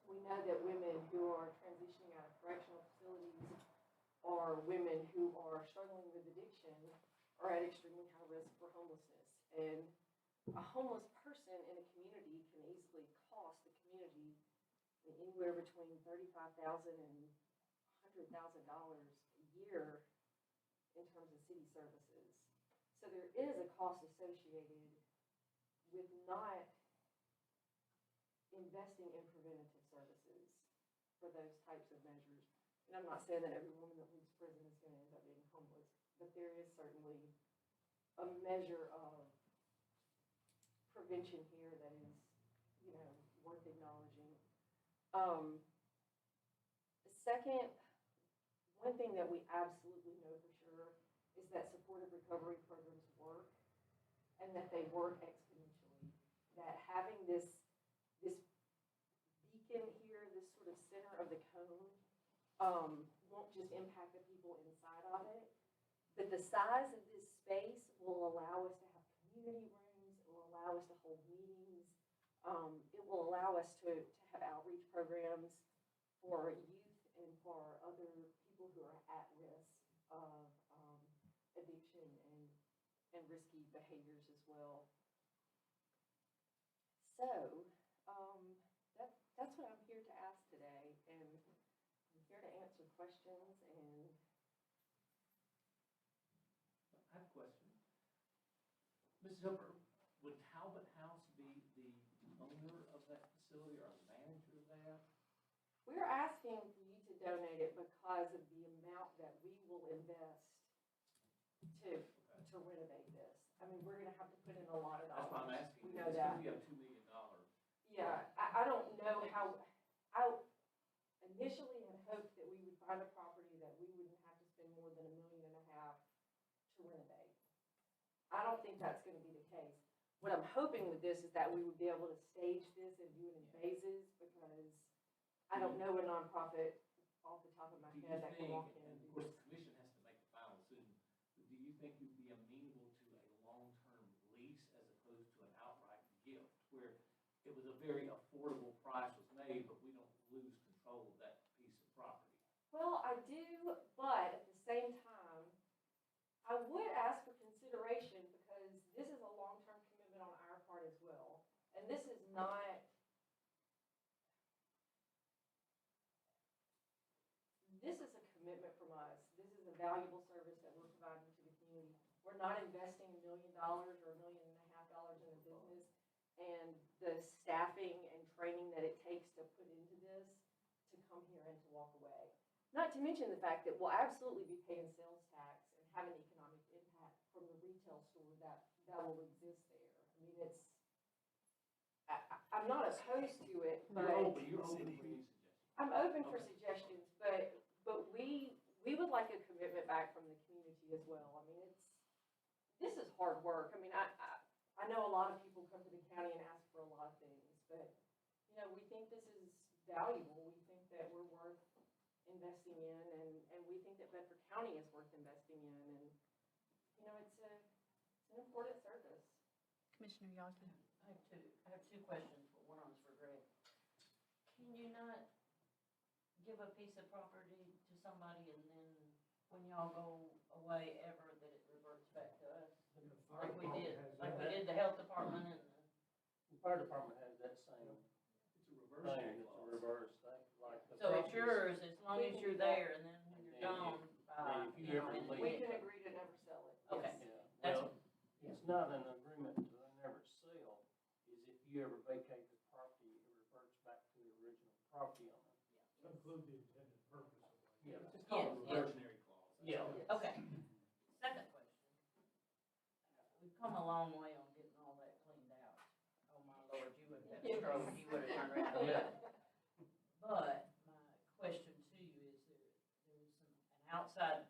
We know that women who are transitioning out of correctional facilities or women who are struggling with addiction are at extremely high risk for homelessness. And a homeless person in a community can easily cost the community anywhere between $35,000 and $100,000 a year in terms of city services. So there is a cost associated with not investing in preventative services for those types of measures. And I'm not saying that every woman that leaves prison is going to end up being homeless, but there is certainly a measure of prevention here that is, worth acknowledging. Second, one thing that we absolutely know for sure is that supportive recovery programs work and that they work exponentially. That having this beacon here, this sort of center of the cone, won't just impact the people inside of it, but the size of this space will allow us to have community rooms, it will allow us to hold meetings, it will allow us to have outreach programs for youth and for other people who are at risk of addiction and risky behaviors as well. So, that's what I'm here to ask today, and I'm here to answer questions and. I have a question. Mrs. Hooper, would Talbot House be the owner of that facility or the manager of that? We're asking for you to donate it because of the amount that we will invest to renovate this. I mean, we're gonna have to put in a lot of dollars. That's why I'm asking. We know It's that. gonna be a $2 million. Yeah, I don't know how, I initially had hoped that we would find a property that we wouldn't have to spend more than $1.5 million to renovate. I don't think that's gonna be the case. What I'm hoping with this is that we would be able to stage this and do it in phases, because I don't know a nonprofit off the top of my Do you head that can think, walk in and and of do course this. the commission has to make the final decision, but do you think you'd be amenable to a long-term lease as opposed to an outright gift, where it was a very affordable price was made, but we don't lose control of that piece of property? Well, I do, but at the same time, I would ask for consideration because this is a long-term commitment on our part as well. And this is not, this is a commitment from us. This is a valuable service that we're providing to the community. We're not investing $1 million or $1.5 million in a business, and the staffing and training that it takes to put into this to come here and to walk away. Not to mention the fact that we'll absolutely be paying sales tax and have an economic impact from the retail store that will exist there. I mean, I'm not opposed to it, but You're open for any suggestions. I'm open for Okay. suggestions, but we would like a commitment back from the community as well. I mean, this is hard work. I mean, I know a lot of people come to the county and ask for a lot of things, but, you know, we think this is valuable. We think that we're worth investing in, and we think that Bedford County is worth investing in, and, you know, it's an important service. Commissioner Yaki? I have two questions, but one of them's for Greg. Can you not give a piece of property to somebody and then when y'all go away ever, that it reverts back to us? Like we did the health department and The fire department has that same It's a thing, reversionary it's a clause. reverse thing, like the so it's properties. yours as long as you're there, and then when you're And then gone, then if you you know, ever and leave- We can agree to never sell it. Okay. Yes. Yeah, That's- well, it's not an agreement to never sell, is if you ever vacate the property, it reverts back to the original property owner. To include the intended purpose of it. Yeah. It's just called a Yes, reversionary clause. That's Yeah. all. Okay. Second question. We've come a long way on getting all that cleaned out. Oh my lord, you would have had a stroke, you would have turned around and left. But my question to you is there's an outside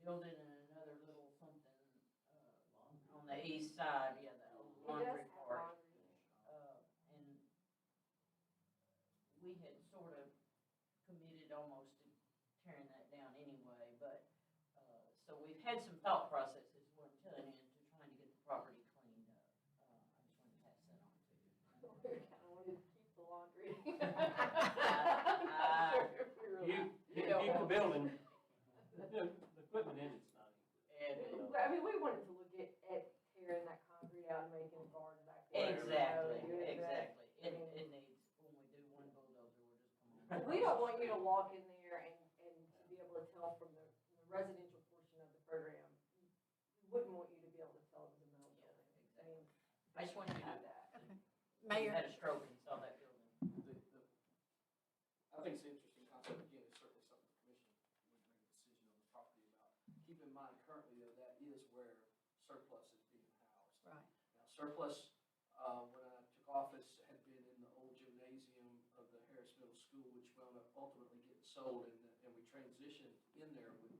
building and another little something, on the east side, yeah, the old It does laundry have part. laundry. And we had sort of committed almost to tearing that down anyway, but, so we've had some thought processes, what I'm telling you, into trying to get the property cleaned up. I just wanted to pass that on to you. We kind of wanted to keep the laundry. You can keep the building, the equipment in it's not. I mean, we wanted to look at tearing that concrete out and making a garden back there. Exactly, You know, exactly. It I mean- needs, when we do one bulldozer, we'll just come on. We don't want you to walk in there and to be able to tell from the residential portion of the program, we wouldn't want you to be able to tell it was a metal building. I mean, I just wanted you to have know that. Okay. You Mayor? had a stroke and saw that building. I think it's an interesting concept, again, it's certainly something the commission would make a decision on the property about. Keep in mind currently, though, that is where surplus is being housed. Right. Now, surplus, when I took office, had been in the old gymnasium of the Harris Middle School, which wound up ultimately getting sold, and we transitioned in there with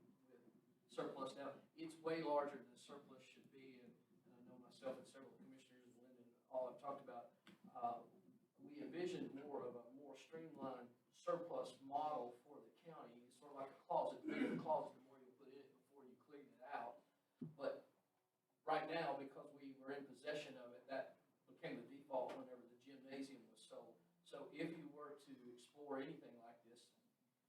surplus. Now, it's way larger than surplus should be, and I know myself and several commissioners, Linda and all have talked about, we envisioned more of a more streamlined surplus model for the county. It's sort of like a closet. The bigger the closet, the more you put in it before you clean it out. But right now, because we were in possession of it, that became the default whenever the gymnasium was sold. So if you were to explore anything like this,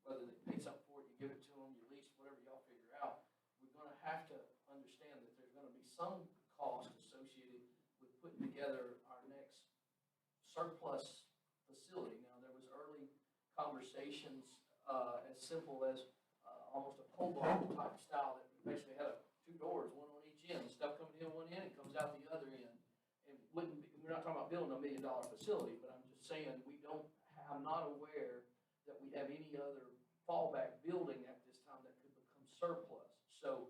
whether they pay something for it, you give it to them, you lease, whatever y'all figure out, we're gonna have to understand that there's gonna be some cost associated with putting together our next surplus facility. Now, there was early conversations, as simple as, almost a pole barn type style that basically had two doors, one on each end, stuff coming in one end, and comes out the other end. And wouldn't be, we're not talking about building a $1 million facility, but I'm just saying, I'm not aware that we have any other fallback building at this time that could become surplus. So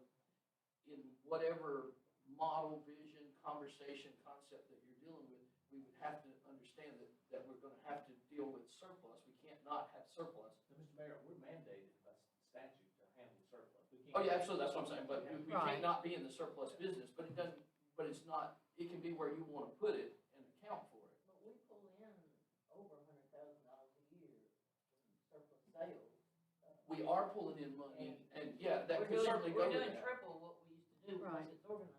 in whatever model, vision, conversation, concept that you're dealing with, we would have to understand that we're gonna have to deal with surplus. We can't not have surplus. So, Mr. Mayor, we're mandated by statute to handle surplus. We can't. Oh, yeah, absolutely, that's what I'm saying, but we Right. can't not be in the surplus business, but it doesn't, but it's not, it can be where you wanna put it and account for it. But we pull in over $100,000 a year in surplus sales. We are pulling in money, and yeah, that We're could doing- certainly go to We're doing that. triple what we used to do because Right. it's organized.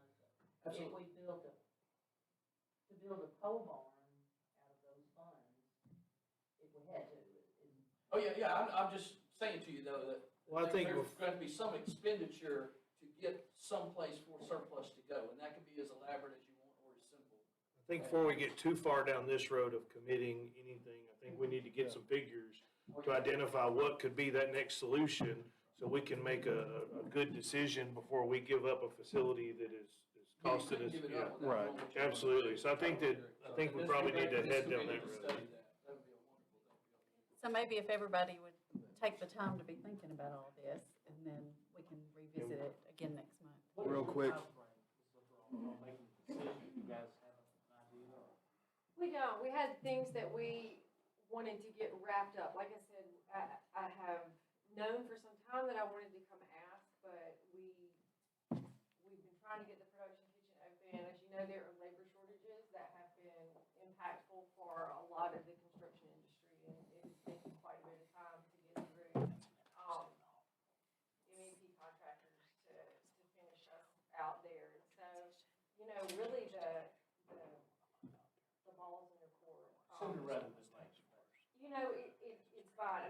If Absolutely. we build to build a pole barn out of those funds, if we had to, Oh, yeah, I'm just saying to you though, that Well, I think there's going to be some expenditure to get someplace for surplus to go, and that can be as elaborate as you want or as simple. I think before we get too far down this road of committing anything, I think we need to get some figures to identify what could be that next solution, so we can make a good decision before we give up a facility that is costing us. Give it Yeah. up without knowing what you're Absolutely. So I think we this probably would need to make head this down committee that to road. study that. That would be a wonderful thing. So maybe if everybody would take the time to be thinking about all this, and then we can revisit it again next month. Real quick. Making the decision, you guys have an idea? We don't. We had things that we wanted to get wrapped up. Like I said, I have known for some time that I wanted to come ask, but we've been trying to get the production kitchen open. As you know, there are labor shortages.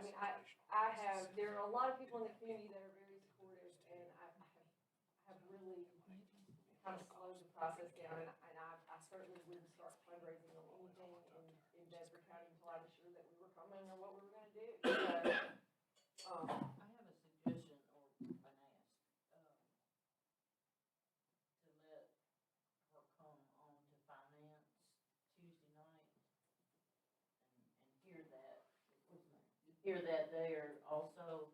mean, I have, there are a lot of people in the community that are very supportive, and I have really kind of slowed the process down, and I certainly wouldn't start fundraising on anything in Bedford County until I was sure that we were coming or what we were gonna do, so, I have a suggestion or an ask, to let her come on to finance Tuesday night and hear that, hear that there also,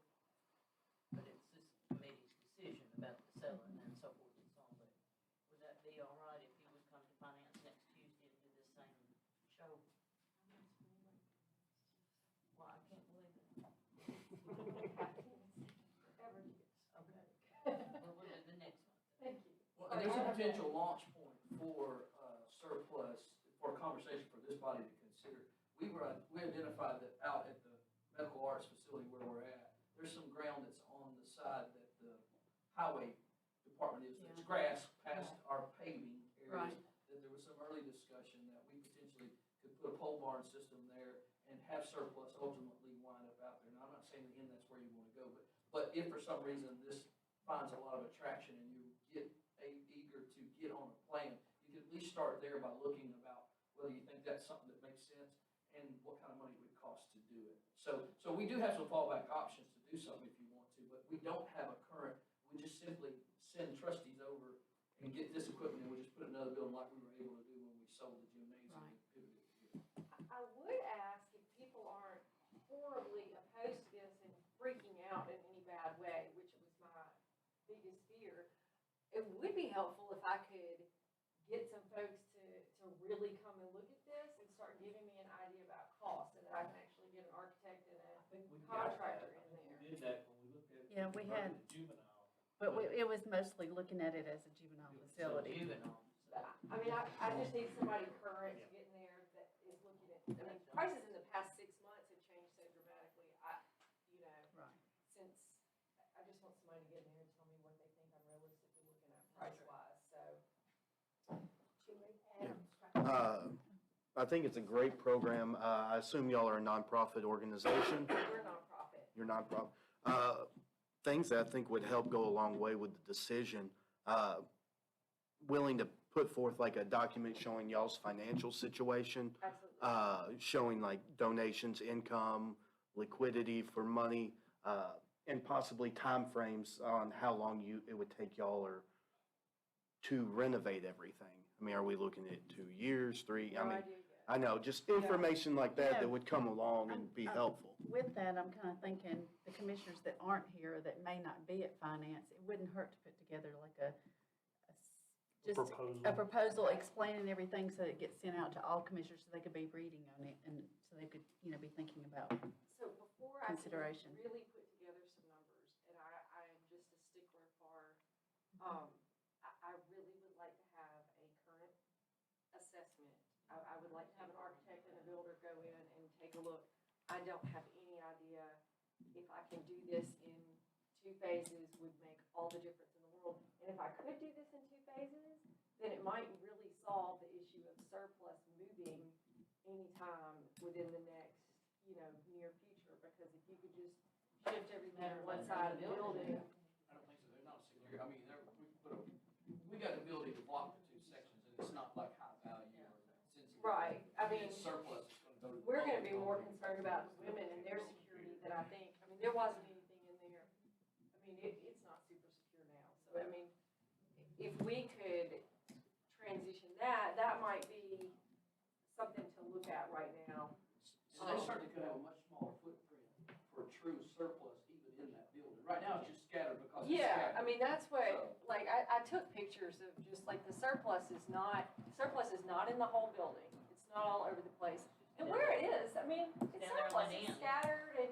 but it's this committee's decision about the selling and so forth and so on, but would that be all right if you would come to finance next Tuesday and do this same show? Well, I can't believe it. ever. Okay. Well, we'll do the next one. Thank you. Well, and there's a potential launch point for surplus, for a conversation for this body to consider. We identified that out at the medical arts facility where we're at, there's some ground that's on the side that the highway department is, there's grass past our paving Right. areas. That there was some early discussion that we potentially could put a pole barn system there and have surplus ultimately wind up out there. Now, I'm not saying in the end that's where you wanna go, but if for some reason this finds a lot of attraction and you get eager to get on a plan, you could at least start there by looking about whether you think that's something that makes sense and what kind of money it would cost to do it. So we do have some fallback options to do something if you want to, but we don't have a current, we just simply send trustees over and get this equipment and we just put another building like we were able to do when we sold the gymnasium and pivoted here. I would ask if people aren't horribly opposed to this and freaking out in any bad way, which was my biggest fear, it would be helpful if I could get some folks to really come and look at this and start giving me an idea about cost, and that I can actually get an architect and a contractor in there. We did that when we looked at. Yeah, we had- the juvenile. But it was mostly looking at it as a juvenile facility. Juvenile. I mean, I just need somebody current to get in there that is looking at, I mean, prices in the past 6 months have changed so dramatically. You know, Right. since, I just want somebody to get in there and tell me what they think I'm realistically looking at price-wise, so. I think it's a great program. I assume y'all are a nonprofit organization. We're a nonprofit. You're nonprofit. Things that I think would help go a long way with the decision. Willing to put forth like a document showing y'all's financial situation, Absolutely. showing like donations, income, liquidity for money, and possibly timeframes on how long it would take y'all or to renovate everything. I mean, are we looking at 2 years, 3? I No mean, idea yet. I know, just information like that Yeah. that would come along and be helpful. With that, I'm kind of thinking the commissioners that aren't here, that may not be at finance, it wouldn't hurt to put together like just a proposal explaining everything so it gets sent out to all commissioners so they could be reading on it and so they could, be thinking about. So before I can Consideration. really put together some numbers, and I am just a stickler for, I really would like to have a current assessment. I would like to have an architect and a builder go in and take a look. I don't have any idea if I can do this in 2 phases would make all the difference in the world. And if I could do this in 2 phases, then it might really solve the issue of surplus moving anytime within the next, near future. Because if you could just shift everything to one side of the building. I don't think so, they're not secure, I mean, we got the ability to block the 2 sections, and it's not like high value or sensitive. Right, I mean, It's surplus, it's gonna go to. we're gonna be more concerned about the women and their security than I think. I mean, there wasn't anything in there. I mean, it's not super secure now. So, I mean, if we could transition that might be something to look at right now. And they certainly could have a much smaller footprint for true surplus even in that building. Right now, it's just scattered because it's Yeah, I scattered. mean, that's what, like, I took pictures of just like the surplus is not in the whole building. It's not all over the place. And where it is, I mean, it's Down there surplus, on the it's end. scattered and,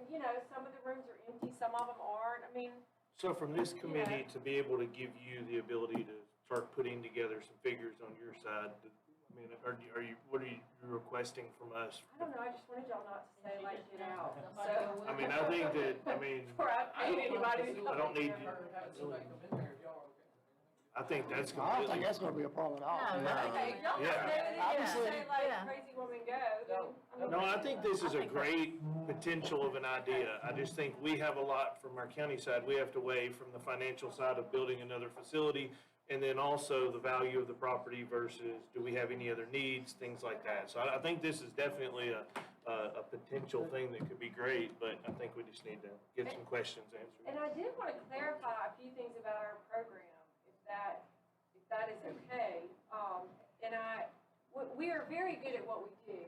some of the rooms are empty, some of them aren't. I mean, So from this committee to be able to give you the ability to start putting together some figures on your side, I mean, what are you requesting from us? I don't know, I just wanted y'all not to say like, get out, so. I mean, I think that, Before I paid anybody to come I don't in need there. to- Have somebody come in there if y'all are okay. I think that's I don't think completely. that's gonna be a problem at all. No, I think Okay, don't Yeah. do it, Obviously- say like Yeah. crazy woman go, then, I mean. No, I think this is I a think great potential of an idea. I just think we have a lot from our county side. We have to weigh from the financial side of building another facility, and then also the value of the property versus do we have any other needs, things like that. So I think this is definitely a potential thing that could be great, but I think we just need to get some questions answered. And I did want to clarify a few things about our program, if that is okay. We are very good at what we do,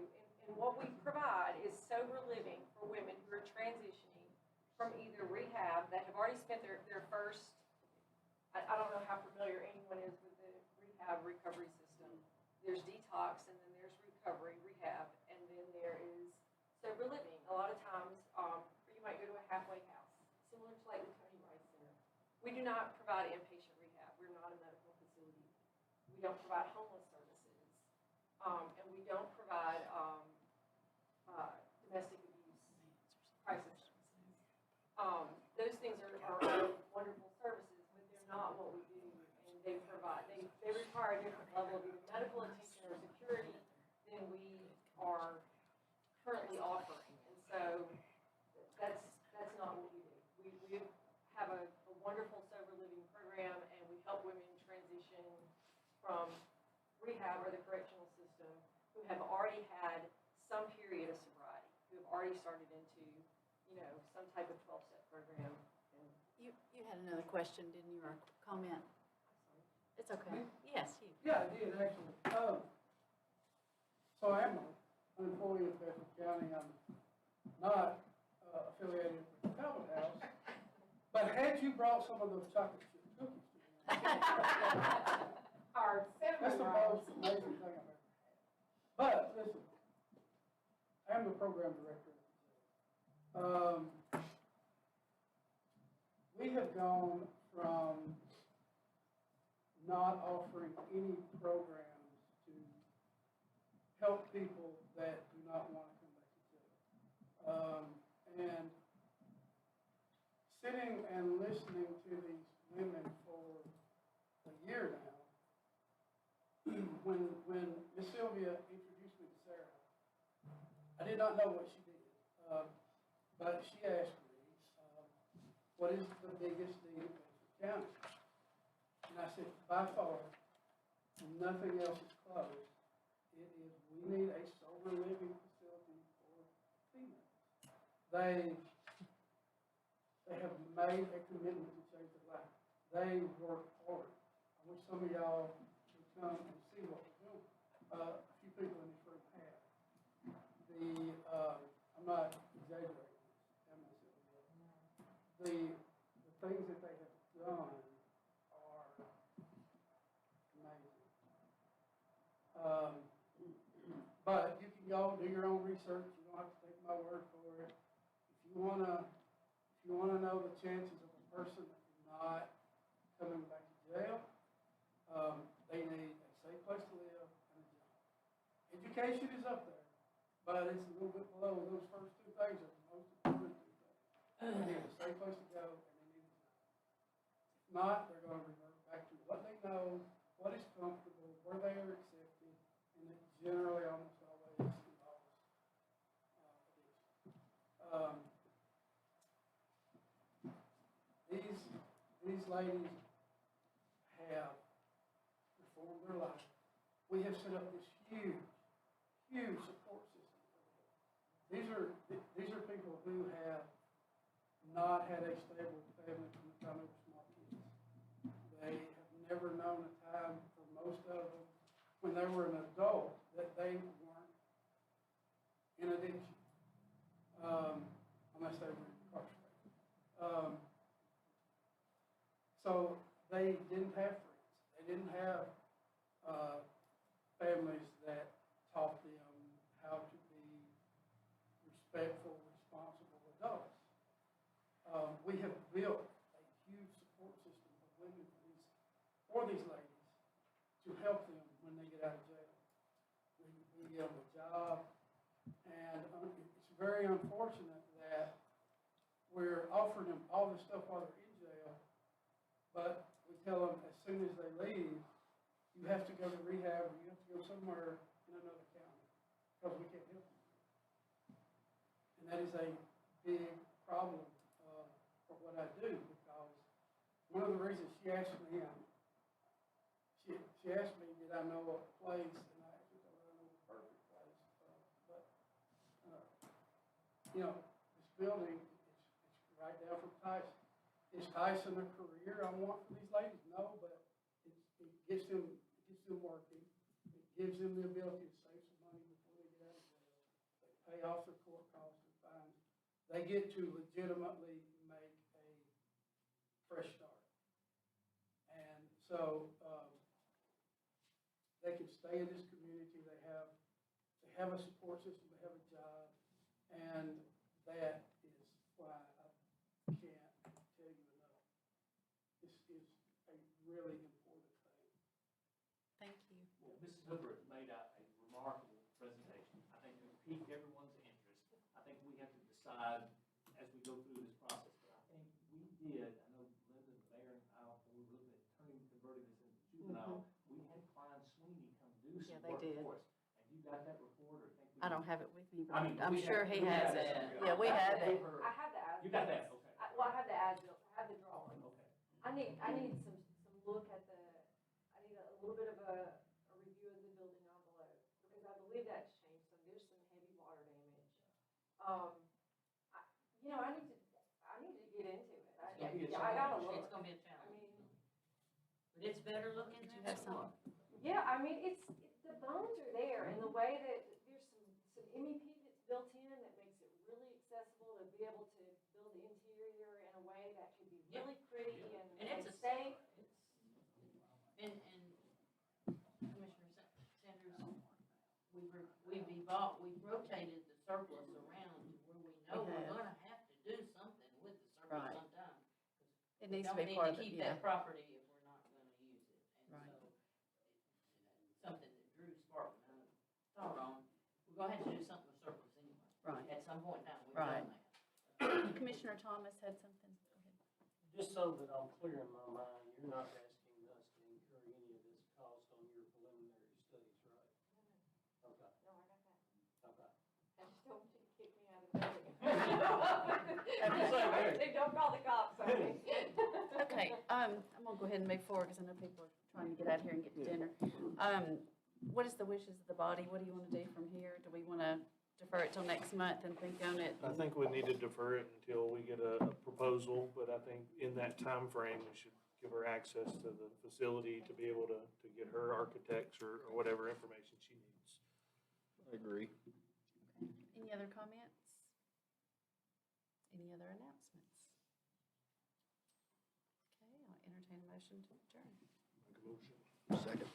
and what we provide is sober living for women who are transitioning from either rehab, that have already spent their first, I don't know how familiar anyone is with the rehab recovery system. There's detox, and then there's recovery, rehab, and then there is sober living. A lot of times, you might go to a halfway house, similar to like the Tony Rice Center. We do not provide inpatient rehab. We're not a medical facility. We don't provide homeless services, and we don't provide domestic abuse crisis services. Those things are wonderful services, but they're not what we do, and they require a different level of either medical attention or security than we are currently offering, and so that's not what we do. We have a wonderful sober living program, and we help women transition from rehab or the correctional system who have already had some period of sobriety, who have already started into, some type of 12-step program. And You had another question, didn't you, or comment? It's okay. Yes, you. Yeah, I did actually. So I am an employee of Bedford County. I'm not affiliated with the Talbot House. But had you brought some of those chocolate chip cookies to me, Our that's the most amazing thing I've ever had. But listen, I am the program director. We have gone from not offering any programs to help people that do not want to come back to jail. And sitting and listening to these women for a year now, when Miss Sylvia introduced me to Sarah, I did not know what she did, but she asked me, what is the biggest need in Bedford County? And I said, by far, nothing else is close. It is, we need a sober living facility for females. They have made a commitment to change their life. They work hard. I wish some of y'all would come and see what we're doing. A few people in this room have. I'm not exaggerating this, am I, Sylvia? The things that they have done are amazing. But you can go do your own research. You don't have to take my word for it. If you wanna know the chances of a person not coming back to jail, they need a safe place to live and a job. Education is up there, but it's a little bit below. Those first two things are the most important two things. They need a safe place to go, and they need a job. If not, they're gonna revert back to what they know, what is comfortable, where they are accepted, and it generally almost always involves addiction. These ladies have reformed their life. We have set up this huge support system for them. These are people who have not had a stable family from the time they were small kids. They have never known a time, for most of them, when they were an adult, that they weren't in addiction, unless they were incarcerated. So they didn't have friends. They didn't have families that taught them how to be respectful, responsible adults. We have built a huge support system of women for these ladies to help them when they get out of jail. We give them a job, and it's very unfortunate that we're offering them all this stuff while they're in jail, but we tell them as soon as they leave, you have to go to rehab, or you have to go somewhere in another county, because we can't help you. And that is a big problem, for what I do, because one of the reasons she asked me, she asked me, did I know a place, and I actually told her I know the perfect place, but, you know, this building, it's right down from Tyson. Is Tyson a career I want for these ladies? No, but it gets them working. It gives them the ability to save some money before they get out of jail. They pay off their court costs and fines. They get to legitimately make a fresh start. And so, they can stay in this community. They have a support system. They have a job. And that is why I can't tell you enough. This is a really important thing. Thank you. Well, Mrs. Hoover made a remarkable presentation. I think it piqued everyone's interest. I think we have to decide as we go through this process, but I think we did, I know Linda, the mayor, and I, when we were looking at converting this into juvenile, we had Klein Sweeney come do some they work did. for us. Have you got that report, or think we? I don't have it with me, I but mean, I'm we sure have- he we has have it. that. Yeah, we have it. I have the as. You got that, okay. Well, I have the as-built, I have the drawing. Okay. I need some look at I need a little bit of a review of the building envelope, because I believe that's changed some, there's some heavy water damage. I need to get into it. It's gonna be a I gotta challenge. look. It's gonna be a I challenge. mean, But it's better looking Did you than have some? yeah, I mean, the bones are there, and the way that there's some MEP that's built in that makes it really accessible to be able to build the interior in a way that could be really pretty And and it's a safe. And Commissioner Sanders, we've rotated the surplus around to where we know We we're have. gonna have to do something with the surplus Right. sometime. It needs to be part of it, Don't need to keep yeah. that property if we're not gonna use it. And Right. so, something that Drew sparked my thought on, we're gonna have to do something with surplus anyway. Right. At some point in time, we've Right. done that. Commissioner Thomas had something. Go ahead. Just so that I'm clear in my mind, you're not asking us to incur any of this cost on your preliminary studies, right? Okay, No, I got that. okay. I just don't want you to kick me out of the building. Don't call the cops on me. Okay, I'm gonna go ahead and move forward, because I know people are trying to get out here and get to dinner. What is the wishes of the body? What do you wanna do from here? Do we wanna defer it till next month and think on it? I think we need to defer it until we get a proposal, but I think in that time frame, we should give her access to the facility to be able to get her architects or whatever information she needs. I agree. Okay. Any other comments? Any other announcements? Okay, I'll entertain a motion to adjourn. Make a motion. Second.